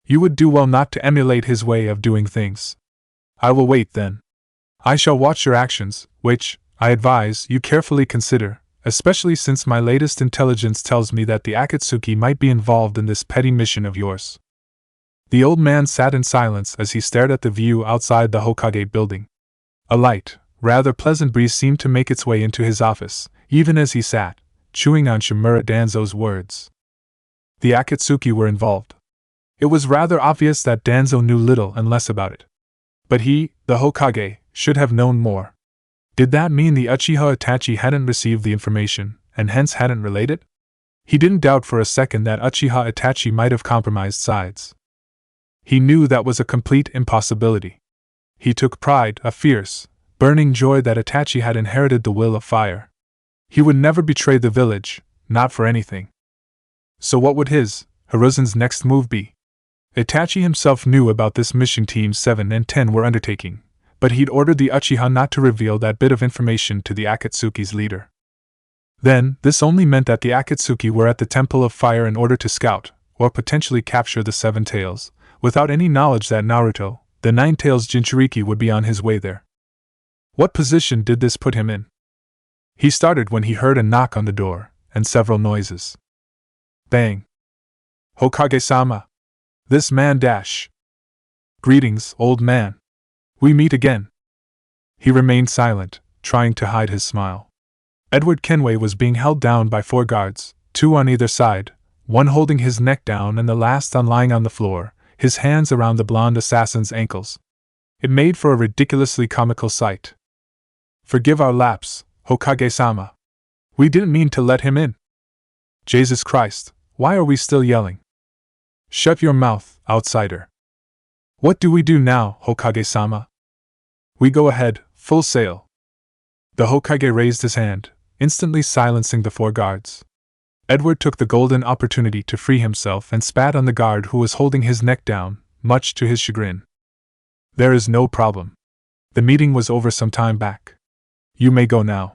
You would do well not to emulate his way of doing things. I will wait then. I shall watch your actions, which, I advise, you carefully consider, especially since my latest intelligence tells me that the Akatsuki might be involved in this petty mission of yours. The old man sat in silence as he stared at the view outside the Hokage building. A light, rather pleasant breeze seemed to make its way into his office, even as he sat, chewing on Shimura Danzo's words. The Akatsuki were involved. It was rather obvious that Danzo knew little and less about it. But he, the Hokage, should have known more. Did that mean the Uchiha Itachi hadn't received the information, and hence hadn't relayed it? He didn't doubt for a second that Uchiha Itachi might have compromised sides. He knew that was a complete impossibility. He took pride, a fierce, burning joy that Itachi had inherited the will of fire. He would never betray the village, not for anything. So what would Hiruzen's next move be? Itachi himself knew about this mission Teams 7 and 10 were undertaking, but he'd ordered the Uchiha not to reveal that bit of information to the Akatsuki's leader. Then, this only meant that the Akatsuki were at the Temple of Fire in order to scout, or potentially capture the Seven Tails, without any knowledge that Naruto, the Nine Tails Jinchuriki, would be on his way there. What position did this put him in? He started when he heard a knock on the door, and several noises. Bang! Hokage-sama! This man dash! Greetings, old man. We meet again. He remained silent, trying to hide his smile. Edward Kenway was being held down by 4 guards, 2 on either side, one holding his neck down and the last lying on the floor, his hands around the blonde assassin's ankles. It made for a ridiculously comical sight. Forgive our lapse, Hokage-sama. We didn't mean to let him in. Jesus Christ, why are we still yelling? Shut your mouth, outsider. What do we do now, Hokage-sama? We go ahead, full sail. The Hokage raised his hand, instantly silencing the 4 guards. Edward took the golden opportunity to free himself and spat on the guard who was holding his neck down, much to his chagrin. There is no problem. The meeting was over some time back. You may go now.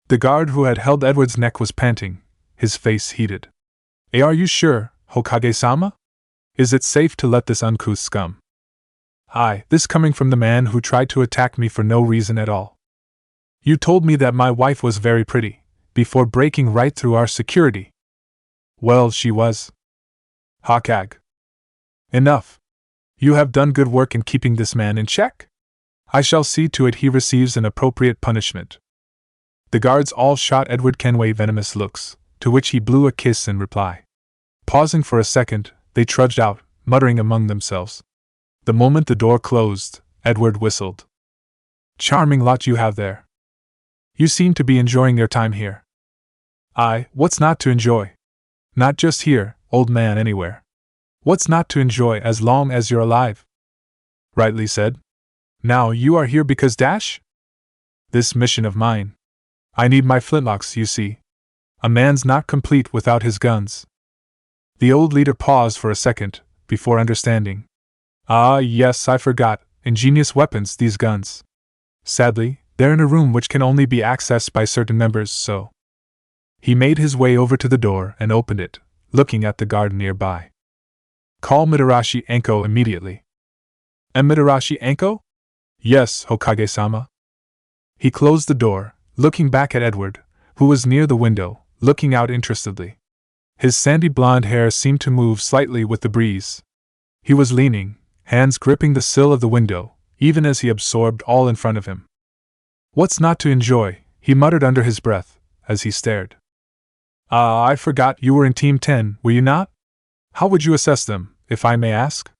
The guard who had held Edward's neck was panting, his face heated. Are you sure, Hokage-sama? Is it safe to let this uncouth scum? Aye, this coming from the man who tried to attack me for no reason at all. You told me that my wife was very pretty. before breaking right through our security. Well, she was. Hokage. Enough. You have done good work in keeping this man in check. I shall see to it he receives an appropriate punishment. The guards all shot Edward Kenway venomous looks, to which he blew a kiss in reply. Pausing for a second, they trudged out, muttering among themselves. The moment the door closed, Edward whistled. Charming lot you have there. You seem to be enjoying your time here. Aye, what's not to enjoy? Not just here, old man, anywhere. What's not to enjoy as long as you're alive? Rightly said. Now you are here because dash? This mission of mine. I need my flintlocks, you see. A man's not complete without his guns. The old leader paused for a second, before understanding. Ah, yes, I forgot. Ingenious weapons, these guns. Sadly, they're in a room which can only be accessed by certain members, so. He made his way over to the door and opened it, looking at the guard nearby. Call Mitarashi Anko immediately. And Mitarashi Anko? Yes, Hokage-sama. He closed the door, looking back at Edward, who was near the window, looking out interestedly. His sandy blonde hair seemed to move slightly with the breeze. He was leaning, hands gripping the sill of the window, even as he absorbed all in front of him. What's not to enjoy? He muttered under his breath, as he stared. Ah, I forgot you were in Team 10, were you not? How would you assess them, if I may ask?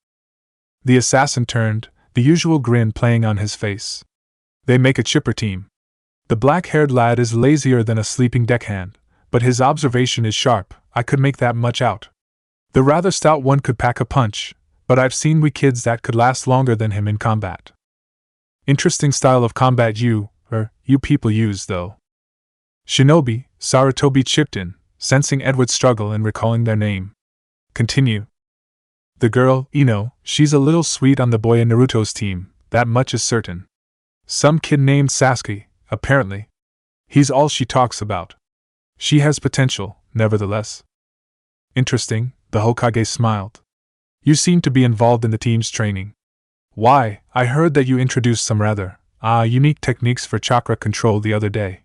The assassin turned, the usual grin playing on his face. They make a chipper team. The black-haired lad is lazier than a sleeping deckhand, but his observation is sharp, I could make that much out. The rather stout one could pack a punch, but I've seen we kids that could last longer than him in combat. Interesting style of combat you people use, though. Shinobi, Sarutobi chipped in, sensing Edward's struggle and recalling their name. Continue. The girl, she's a little sweet on the boy in Naruto's team, that much is certain. Some kid named Sasuke, apparently. He's all she talks about. She has potential, nevertheless. Interesting, the Hokage smiled. You seem to be involved in the team's training. Why, I heard that you introduced some rather, unique techniques for chakra control the other day.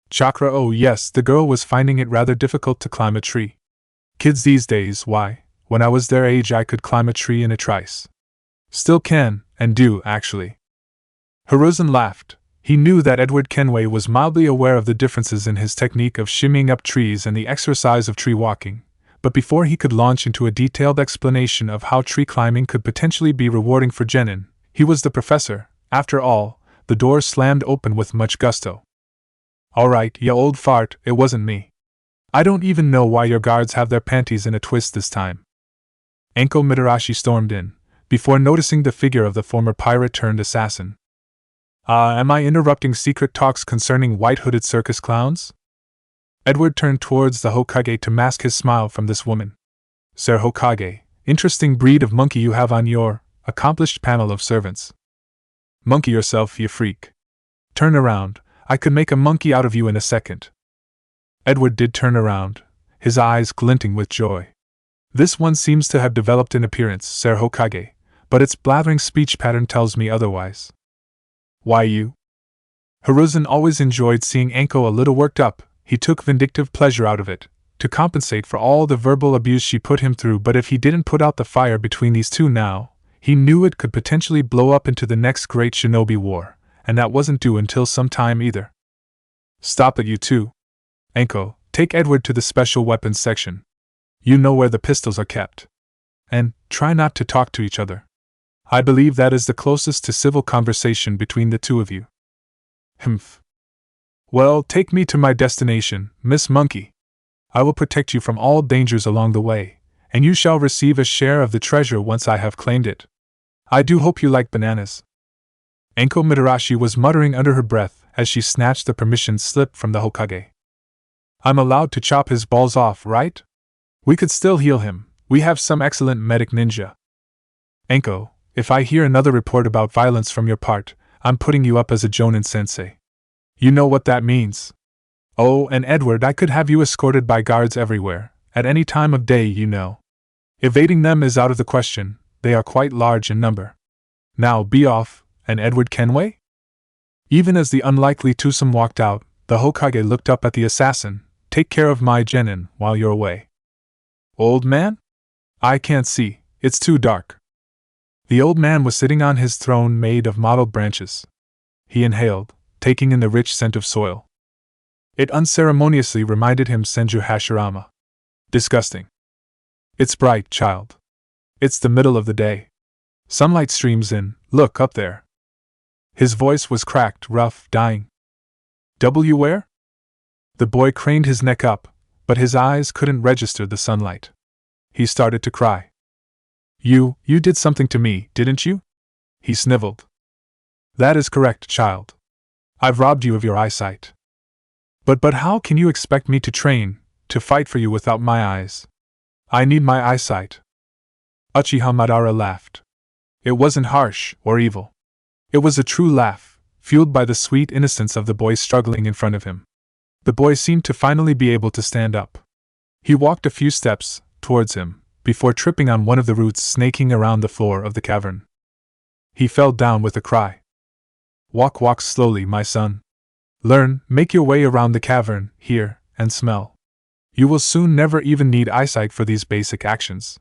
Chakra, oh yes, the girl was finding it rather difficult to climb a tree. Kids these days, why, when I was their age I could climb a tree in a trice. Still can, and do, actually. Hiruzen laughed. He knew that Edward Kenway was mildly aware of the differences in his technique of shimmying up trees and the exercise of tree walking, but before he could launch into a detailed explanation of how tree climbing could potentially be rewarding for genin, he was the professor. After all, the door slammed open with much gusto. All right, ya old fart, it wasn't me. I don't even know why your guards have their panties in a twist this time. Anko Mitarashi stormed in, before noticing the figure of the former pirate-turned-assassin. Am I interrupting secret talks concerning white-hooded circus clowns? Edward turned towards the Hokage to mask his smile from this woman. Sir Hokage, interesting breed of monkey you have on your accomplished panel of servants. Monkey yourself, you freak. Turn around, I could make a monkey out of you in a second. Edward did turn around, his eyes glinting with joy. This one seems to have developed in appearance, Sir Hokage, but its blathering speech pattern tells me otherwise. Why you? Hiruzen always enjoyed seeing Anko a little worked up. He took vindictive pleasure out of it, to compensate for all the verbal abuse she put him through, but if he didn't put out the fire between these two now, he knew it could potentially blow up into the next great shinobi war, and that wasn't due until some time either. Stop it, you two. Anko, take Edward to the special weapons section. You know where the pistols are kept. And try not to talk to each other. I believe that is the closest to civil conversation between the two of you. Humph. Well, take me to my destination, Miss Monkey. I will protect you from all dangers along the way, and you shall receive a share of the treasure once I have claimed it. I do hope you like bananas. Anko Mitarashi was muttering under her breath as she snatched the permission slip from the Hokage. I'm allowed to chop his balls off, right? We could still heal him. We have some excellent medic ninja. Anko, if I hear another report about violence from your part, I'm putting you up as a Jonin sensei. You know what that means. Oh, and Edward, I could have you escorted by guards everywhere, at any time of day, you know. Evading them is out of the question, they are quite large in number. Now be off, and Edward Kenway? Even as the unlikely twosome walked out, The Hokage looked up at the assassin. Take care of my genin while you're away. Old man? I can't see, it's too dark. The old man was sitting on his throne made of mottled branches. He inhaled, taking in the rich scent of soil. It unceremoniously reminded him Senju Hashirama. Disgusting. It's bright, child. It's the middle of the day. Sunlight streams in, look up there. His voice was cracked, rough, dying. Where? The boy craned his neck up, but his eyes couldn't register the sunlight. He started to cry. You did something to me, didn't you? He sniveled. That is correct, child. I've robbed you of your eyesight. But how can you expect me to train, to fight for you without my eyes? I need my eyesight. Uchiha Madara laughed. It wasn't harsh or evil. It was a true laugh, fueled by the sweet innocence of the boy struggling in front of him. The boy seemed to finally be able to stand up. He walked a few steps towards him, before tripping on one of the roots snaking around the floor of the cavern. He fell down with a cry. Walk slowly, my son. Learn, make your way around the cavern, hear, and smell. You will soon never even need eyesight for these basic actions.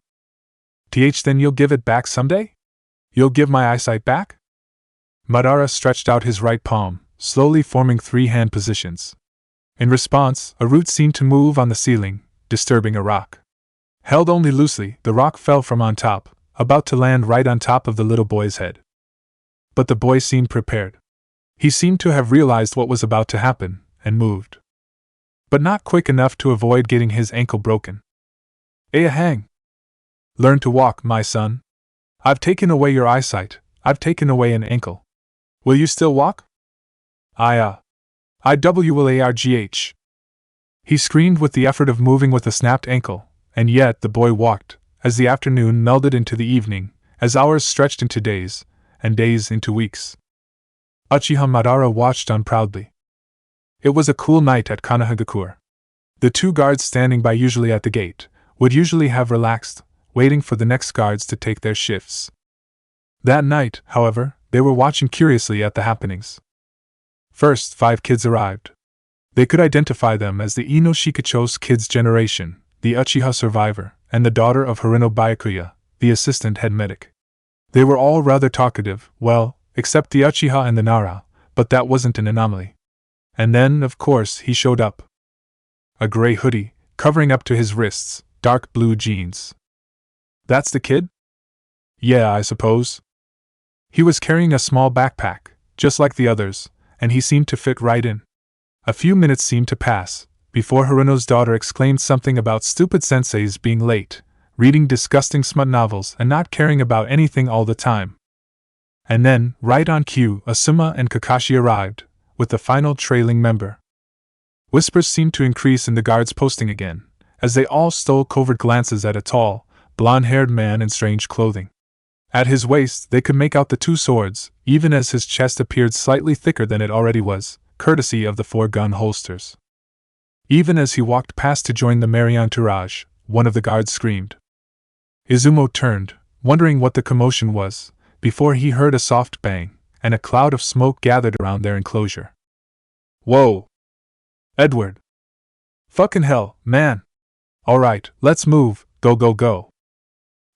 Then you'll give it back someday? You'll give my eyesight back? Madara stretched out his right palm, slowly forming 3 hand positions. In response, a root seemed to move on the ceiling, disturbing a rock. Held only loosely, the rock fell from on top, about to land right on top of the little boy's head. But the boy seemed prepared. He seemed to have realized what was about to happen, and moved. But not quick enough to avoid getting his ankle broken. Hang! Learn to walk, my son. I've taken away your eyesight, I've taken away an ankle. Will you still walk? I will argh. He screamed with the effort of moving with a snapped ankle, and yet the boy walked, as the afternoon melded into the evening, as hours stretched into days, and days into weeks. Uchiha Madara watched on proudly. It was a cool night at Konohagakure. The 2 guards standing by usually at the gate would usually have relaxed, waiting for the next guards to take their shifts. That night, however, they were watching curiously at the happenings. First, 5 kids arrived. They could identify them as the Ino Shikacho's kids generation, the Uchiha survivor, and the daughter of Harino Byakuya, the assistant head medic. They were all rather talkative, well, except the Uchiha and the Nara, but that wasn't an anomaly. And then, of course, he showed up. A gray hoodie, covering up to his wrists, dark blue jeans. That's the kid? Yeah, I suppose. He was carrying a small backpack, just like the others, and he seemed to fit right in. A few minutes seemed to pass, before Harino's daughter exclaimed something about stupid senseis being late, reading disgusting smut novels and not caring about anything all the time. And then, right on cue, Asuma and Kakashi arrived, with the final trailing member. Whispers seemed to increase in the guards posting again, as they all stole covert glances at a tall, blonde-haired man in strange clothing. At his waist they could make out the 2 swords, even as his chest appeared slightly thicker than it already was, courtesy of the 4 gun holsters. Even as he walked past to join the merry entourage, one of the guards screamed. Izumo turned, wondering what the commotion was, before he heard a soft bang, and a cloud of smoke gathered around their enclosure. Whoa! Edward! Fucking hell, man! Alright, let's move, go.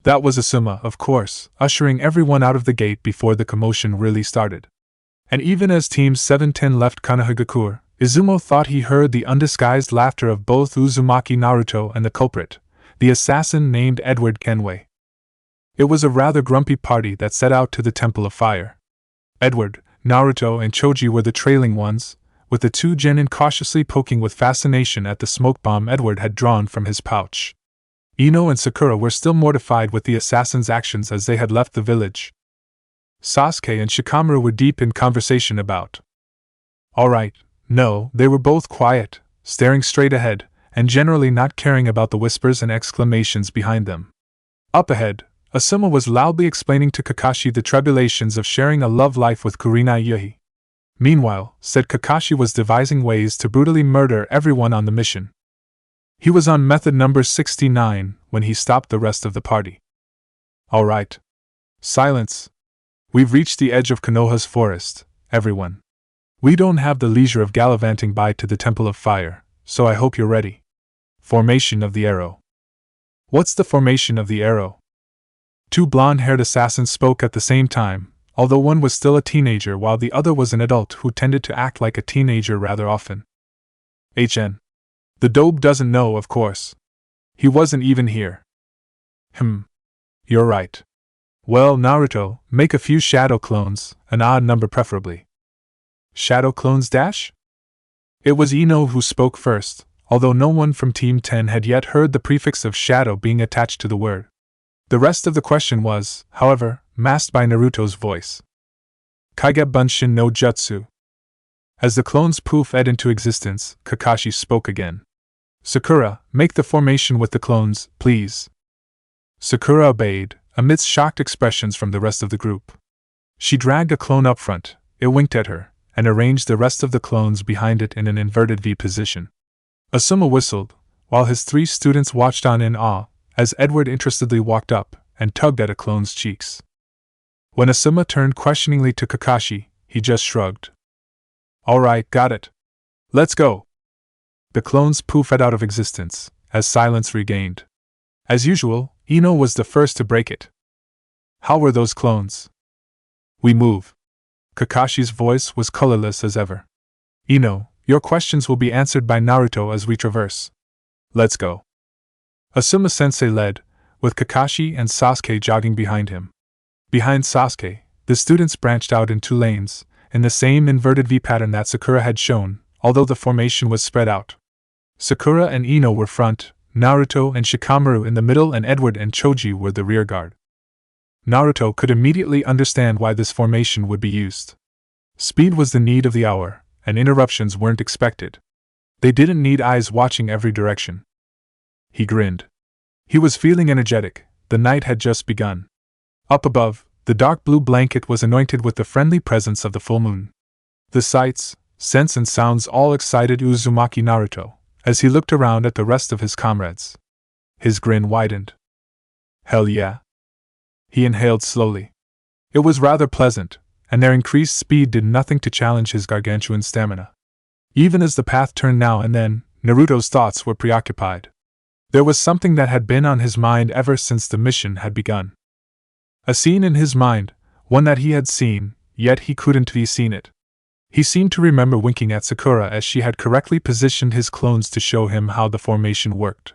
That was Asuma, of course, ushering everyone out of the gate before the commotion really started. And even as Team 710 left Konohagakure, Izumo thought he heard the undisguised laughter of both Uzumaki Naruto and the culprit, the assassin named Edward Kenway. It was a rather grumpy party that set out to the Temple of Fire. Edward, Naruto, and Choji were the trailing ones, with the 2 genin cautiously poking with fascination at the smoke bomb Edward had drawn from his pouch. Ino and Sakura were still mortified with the assassin's actions as they had left the village. Sasuke and Shikamaru were deep in conversation about. Alright, no, they were both quiet, staring straight ahead, and generally not caring about the whispers and exclamations behind them. Up ahead, Asuma was loudly explaining to Kakashi the tribulations of sharing a love life with Kurenai Yuhi. Meanwhile, said Kakashi was devising ways to brutally murder everyone on the mission. He was on method number 69 when he stopped the rest of the party. Alright. Silence. We've reached the edge of Konoha's forest, everyone. We don't have the leisure of gallivanting by to the Temple of Fire, so I hope you're ready. Formation of the arrow. What's the formation of the arrow? Two blonde-haired assassins spoke at the same time, although one was still a teenager while the other was an adult who tended to act like a teenager rather often. The dope doesn't know, of course. He wasn't even here. You're right. Well, Naruto, make a few shadow clones, an odd number preferably. Shadow clones dash? It was Ino who spoke first, although no one from Team 10 had yet heard the prefix of shadow being attached to the word. The rest of the question was, however, masked by Naruto's voice. Kage Bunshin no Jutsu. As the clones poof-ed into existence, Kakashi spoke again. Sakura, make the formation with the clones, please. Sakura obeyed, amidst shocked expressions from the rest of the group. She dragged a clone up front, it winked at her, and arranged the rest of the clones behind it in an inverted V position. Asuma whistled, while his three students watched on in awe, as Edward interestedly walked up and tugged at a clone's cheeks. When Asuma turned questioningly to Kakashi, he just shrugged. Alright, got it. Let's go. The clones poofed out of existence, as silence regained. As usual, Ino was the first to break it. How were those clones? We move. Kakashi's voice was colorless as ever. Ino, your questions will be answered by Naruto as we traverse. Let's go. Asuma-sensei led, with Kakashi and Sasuke jogging behind him. Behind Sasuke, the students branched out in two lanes, in the same inverted V pattern that Sakura had shown, although the formation was spread out. Sakura and Ino were front, Naruto and Shikamaru in the middle, and Edward and Choji were the rear guard. Naruto could immediately understand why this formation would be used. Speed was the need of the hour, and interruptions weren't expected. They didn't need eyes watching every direction. He grinned. He was feeling energetic, the night had just begun. Up above, the dark blue blanket was anointed with the friendly presence of the full moon. The sights, scents and sounds all excited Uzumaki Naruto, as he looked around at the rest of his comrades. His grin widened. Hell yeah. He inhaled slowly. It was rather pleasant, and their increased speed did nothing to challenge his gargantuan stamina. Even as the path turned now and then, Naruto's thoughts were preoccupied. There was something that had been on his mind ever since the mission had begun. A scene in his mind, one that he had seen, yet he couldn't be seen it. He seemed to remember winking at Sakura as she had correctly positioned his clones to show him how the formation worked.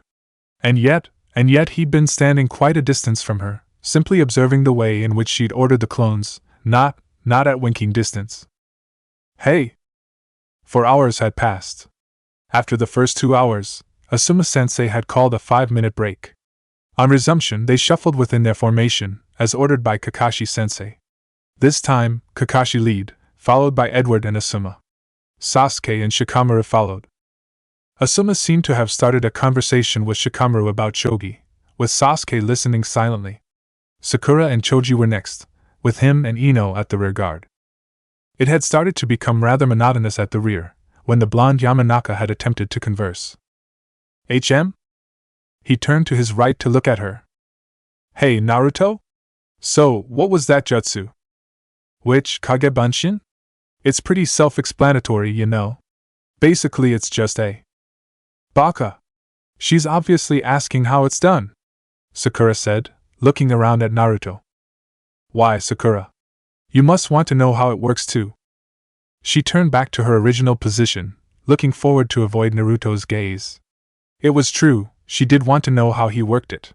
And yet he'd been standing quite a distance from her, simply observing the way in which she'd ordered the clones, not at winking distance. Hey! 4 hours had passed. After the first 2 hours, Asuma-sensei had called a 5-minute break. On resumption, they shuffled within their formation, as ordered by Kakashi-sensei. This time, Kakashi lead, followed by Edward and Asuma. Sasuke and Shikamaru followed. Asuma seemed to have started a conversation with Shikamaru about shogi, with Sasuke listening silently. Sakura and Choji were next, with him and Ino at the rear guard. It had started to become rather monotonous at the rear, when the blonde Yamanaka had attempted to converse. He turned to his right to look at her. Hey, Naruto? So, what was that jutsu? Which, Kage Bunshin? It's pretty self-explanatory, you know. Basically it's just a baka. She's obviously asking how it's done, Sakura said, looking around at Naruto. Why, Sakura? You must want to know how it works too. She turned back to her original position, looking forward to avoid Naruto's gaze. It was true, she did want to know how he worked it.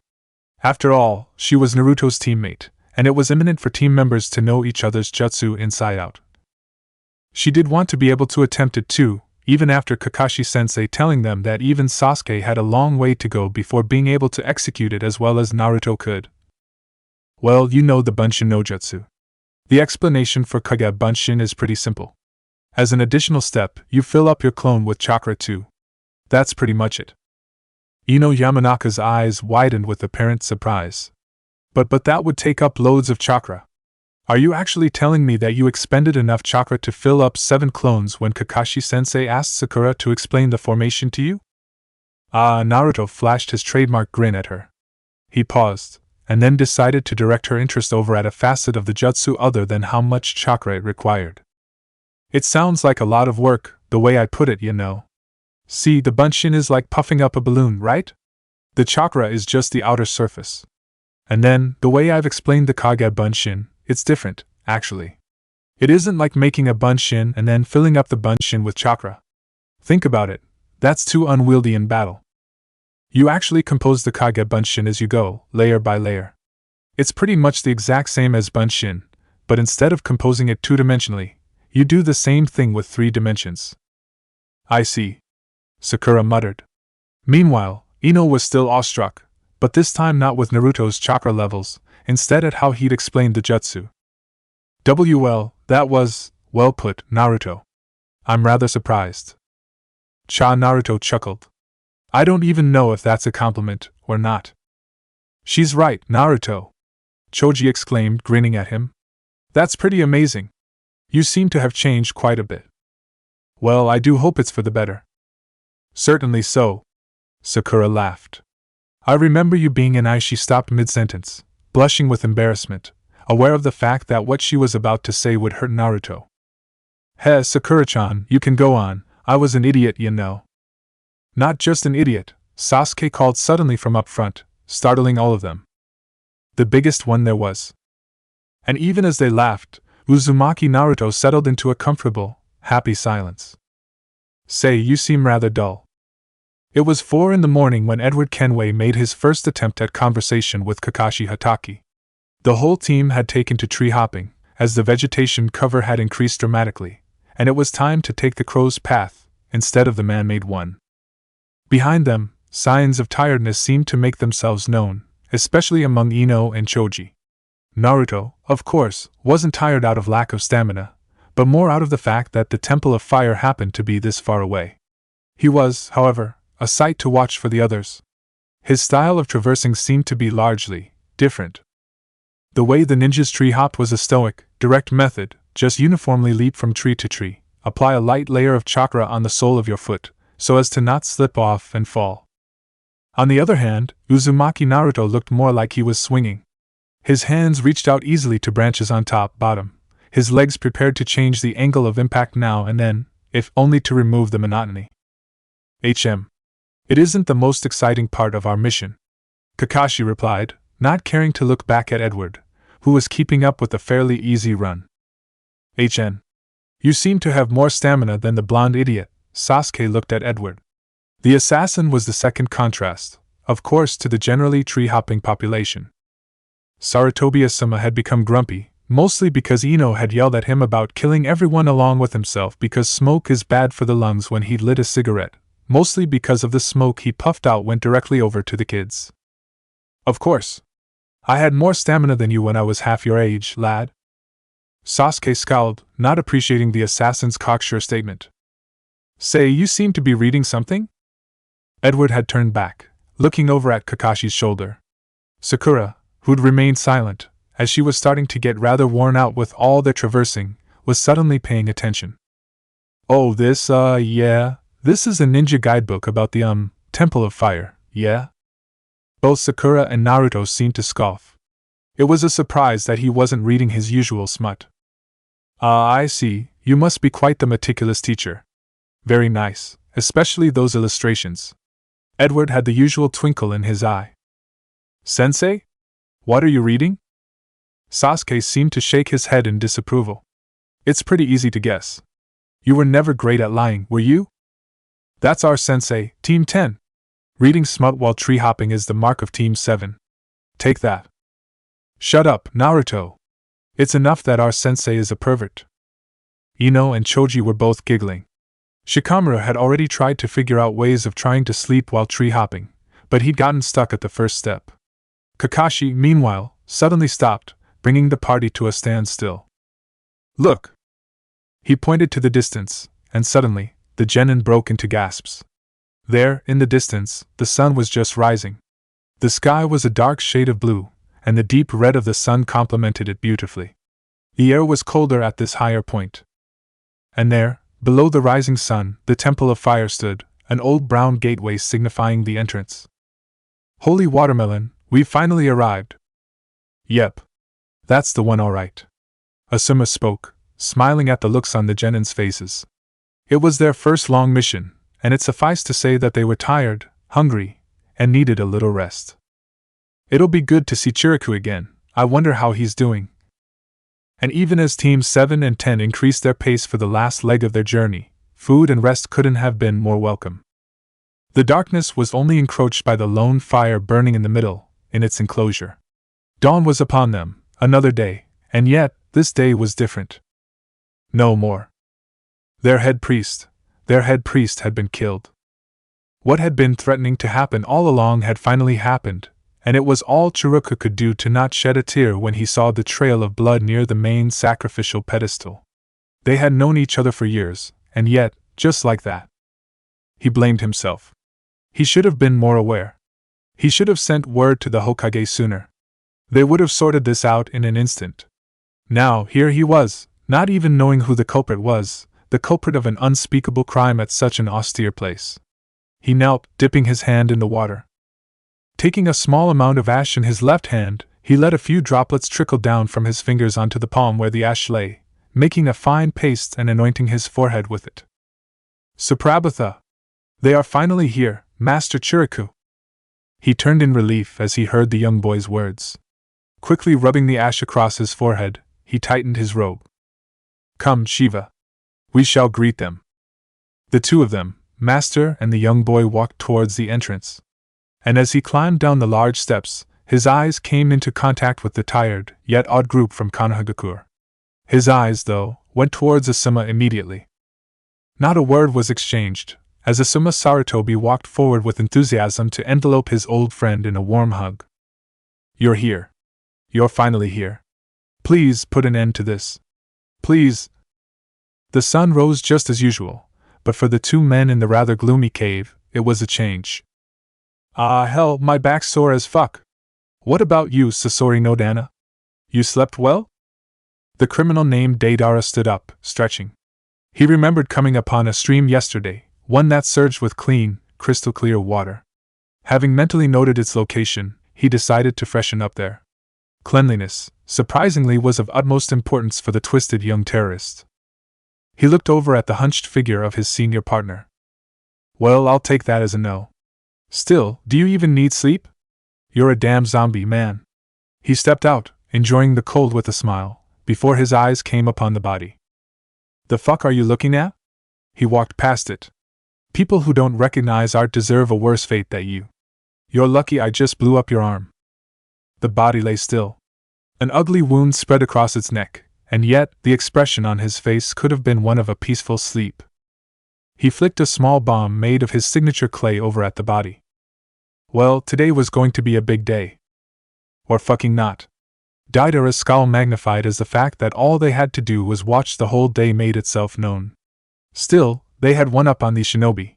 After all, she was Naruto's teammate, and it was imminent for team members to know each other's jutsu inside out. She did want to be able to attempt it too, even after Kakashi-sensei telling them that even Sasuke had a long way to go before being able to execute it as well as Naruto could. Well, you know the Bunshin no Jutsu. The explanation for Kage Bunshin is pretty simple. As an additional step, you fill up your clone with chakra too. That's pretty much it. Ino Yamanaka's eyes widened with apparent surprise. But that would take up loads of chakra. Are you actually telling me that you expended enough chakra to fill up 7 clones when Kakashi-sensei asked Sakura to explain the formation to you? Naruto flashed his trademark grin at her. He paused, and then decided to direct her interest over at a facet of the jutsu other than how much chakra it required. It sounds like a lot of work, the way I put it, you know. See, the bunshin is like puffing up a balloon, right? The chakra is just the outer surface. And then, the way I've explained the Kage bunshin, it's different, actually. It isn't like making a bunshin and then filling up the bunshin with chakra. Think about it, that's too unwieldy in battle. You actually compose the Kage bunshin as you go, layer by layer. It's pretty much the exact same as bunshin, but instead of composing it two-dimensionally, you do the same thing with 3 dimensions. I see, Sakura muttered. Meanwhile, Ino was still awestruck, but this time not with Naruto's chakra levels, instead at how he'd explained the jutsu. Well, that was, well put, Naruto. I'm rather surprised. Naruto chuckled. I don't even know if that's a compliment or not. She's right, Naruto, Choji exclaimed, grinning at him. That's pretty amazing. You seem to have changed quite a bit. Well, I do hope it's for the better. Certainly so, Sakura laughed. I remember you being an She stopped mid-sentence, blushing with embarrassment, aware of the fact that what she was about to say would hurt Naruto. Heh, Sakura-chan, you can go on, I was an idiot, you know. Not just an idiot, Sasuke called suddenly from up front, startling all of them. The biggest one there was. And even as they laughed, Uzumaki Naruto settled into a comfortable, happy silence. Say, you seem rather dull. It was 4 in the morning when Edward Kenway made his first attempt at conversation with Kakashi Hatake. The whole team had taken to tree hopping, as the vegetation cover had increased dramatically, and it was time to take the crow's path, instead of the man-made one. Behind them, signs of tiredness seemed to make themselves known, especially among Ino and Choji. Naruto, of course, wasn't tired out of lack of stamina, but more out of the fact that the Temple of Fire happened to be this far away. He was, however, a sight to watch for the others. His style of traversing seemed to be largely different. The way the ninjas tree hopped was a stoic, direct method, just uniformly leap from tree to tree, apply a light layer of chakra on the sole of your foot, so as to not slip off and fall. On the other hand, Uzumaki Naruto looked more like he was swinging. His hands reached out easily to branches on top, bottom, his legs prepared to change the angle of impact now and then, if only to remove the monotony. It isn't the most exciting part of our mission, Kakashi replied, not caring to look back at Edward, who was keeping up with a fairly easy run. You seem to have more stamina than the blonde idiot, Sasuke looked at Edward. The assassin was the second contrast, of course, to the generally tree-hopping population. Sarutobi Asuma had become grumpy, mostly because Ino had yelled at him about killing everyone along with himself because smoke is bad for the lungs when he lit a cigarette, mostly because of the smoke he puffed out went directly over to the kids. Of course. I had more stamina than you when I was half your age, lad. Sasuke scowled, not appreciating the assassin's cocksure statement. Say, you seem to be reading something? Edward had turned back, looking over at Kakashi's shoulder. Sakura, who'd remained silent, as she was starting to get rather worn out with all their traversing, was suddenly paying attention. Oh, this is a ninja guidebook about the, Temple of Fire, yeah? Both Sakura and Naruto seemed to scoff. It was a surprise that he wasn't reading his usual smut. I see, you must be quite the meticulous teacher. Very nice, especially those illustrations. Edward had the usual twinkle in his eye. Sensei? What are you reading? Sasuke seemed to shake his head in disapproval. It's pretty easy to guess. You were never great at lying, were you? That's our sensei, Team 10. Reading smut while tree hopping is the mark of Team 7. Take that. Shut up, Naruto. It's enough that our sensei is a pervert. Ino and Choji were both giggling. Shikamaru had already tried to figure out ways of trying to sleep while tree hopping, but he'd gotten stuck at the first step. Kakashi, meanwhile, suddenly stopped, bringing the party to a standstill. Look! He pointed to the distance, and suddenly, the genin broke into gasps. There, in the distance, the sun was just rising. The sky was a dark shade of blue, and the deep red of the sun complemented it beautifully. The air was colder at this higher point. And there, below the rising sun, the Temple of Fire stood, an old brown gateway signifying the entrance. Holy watermelon, we've finally arrived. Yep. That's the one all right. Asuma spoke, smiling at the looks on the genins' faces. It was their first long mission, and it sufficed to say that they were tired, hungry, and needed a little rest. It'll be good to see Chiriku again. I wonder how he's doing. And even as Teams 7 and 10 increased their pace for the last leg of their journey, food and rest couldn't have been more welcome. The darkness was only encroached by the lone fire burning in the middle, in its enclosure. Dawn was upon them, another day, and yet, this day was different. No more. Their head priest had been killed. What had been threatening to happen all along had finally happened, and it was all Chiriku could do to not shed a tear when he saw the trail of blood near the main sacrificial pedestal. They had known each other for years, and yet, just like that. He blamed himself. He should have been more aware. He should have sent word to the Hokage sooner. They would have sorted this out in an instant. Now, here he was, not even knowing who the culprit was, the culprit of an unspeakable crime at such an austere place. He knelt, dipping his hand in the water. Taking a small amount of ash in his left hand, he let a few droplets trickle down from his fingers onto the palm where the ash lay, making a fine paste and anointing his forehead with it. Suprabhatha! They are finally here, Master Chiriku! He turned in relief as he heard the young boy's words. Quickly rubbing the ash across his forehead, he tightened his robe. Come, Shiva. We shall greet them. The two of them, Master and the young boy, walked towards the entrance. And as he climbed down the large steps, his eyes came into contact with the tired, yet odd group from Konohagakure. His eyes, though, went towards Asuma immediately. Not a word was exchanged, as Asuma Sarutobi walked forward with enthusiasm to envelope his old friend in a warm hug. You're here. You're finally here. Please put an end to this. Please. The sun rose just as usual, but for the two men in the rather gloomy cave, it was a change. Ah, hell, my back's sore as fuck. What about you, Sasori no Dana? You slept well? The criminal named Deidara stood up, stretching. He remembered coming upon a stream yesterday, one that surged with clean, crystal-clear water. Having mentally noted its location, he decided to freshen up there. Cleanliness, surprisingly, was of utmost importance for the twisted young terrorist. He looked over at the hunched figure of his senior partner. Well, I'll take that as a no. Still, do you even need sleep? You're a damn zombie, man. He stepped out, enjoying the cold with a smile, before his eyes came upon the body. The fuck are you looking at? He walked past it. People who don't recognize art deserve a worse fate than you. You're lucky I just blew up your arm. The body lay still. An ugly wound spread across its neck, and yet the expression on his face could have been one of a peaceful sleep. He flicked a small bomb made of his signature clay over at the body. Well, today was going to be a big day. Or fucking not. Deidara's scowl magnified as the fact that all they had to do was watch the whole day made itself known. Still, they had one up on the shinobi.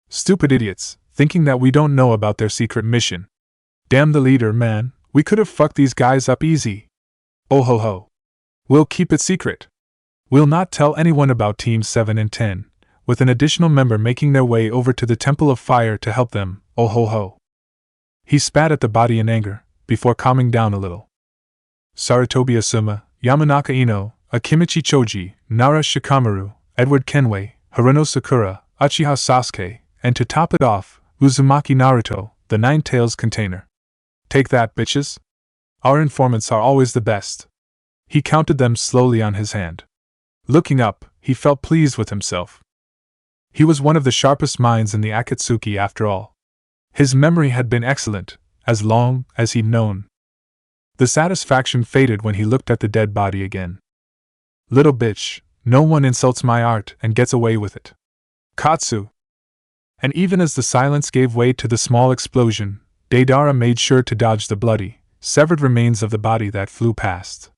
Stupid idiots, thinking that we don't know about their secret mission. Damn the leader, man, we could have fucked these guys up easy. Oh ho ho. We'll keep it secret. We'll not tell anyone about Teams 7 and 10, with an additional member making their way over to the Temple of Fire to help them, oh ho ho. He spat at the body in anger, before calming down a little. Sarutobi Asuma, Yamanaka Ino, Akimichi Choji, Nara Shikamaru, Edward Kenway, Haruno Sakura, Uchiha Sasuke, and to top it off, Uzumaki Naruto, the Nine-Tails container. Take that, bitches. Our informants are always the best. He counted them slowly on his hand. Looking up, he felt pleased with himself. He was one of the sharpest minds in the Akatsuki after all. His memory had been excellent, as long as he'd known. The satisfaction faded when he looked at the dead body again. Little bitch, no one insults my art and gets away with it. Katsu! And even as the silence gave way to the small explosion, Deidara made sure to dodge the bloody, severed remains of the body that flew past.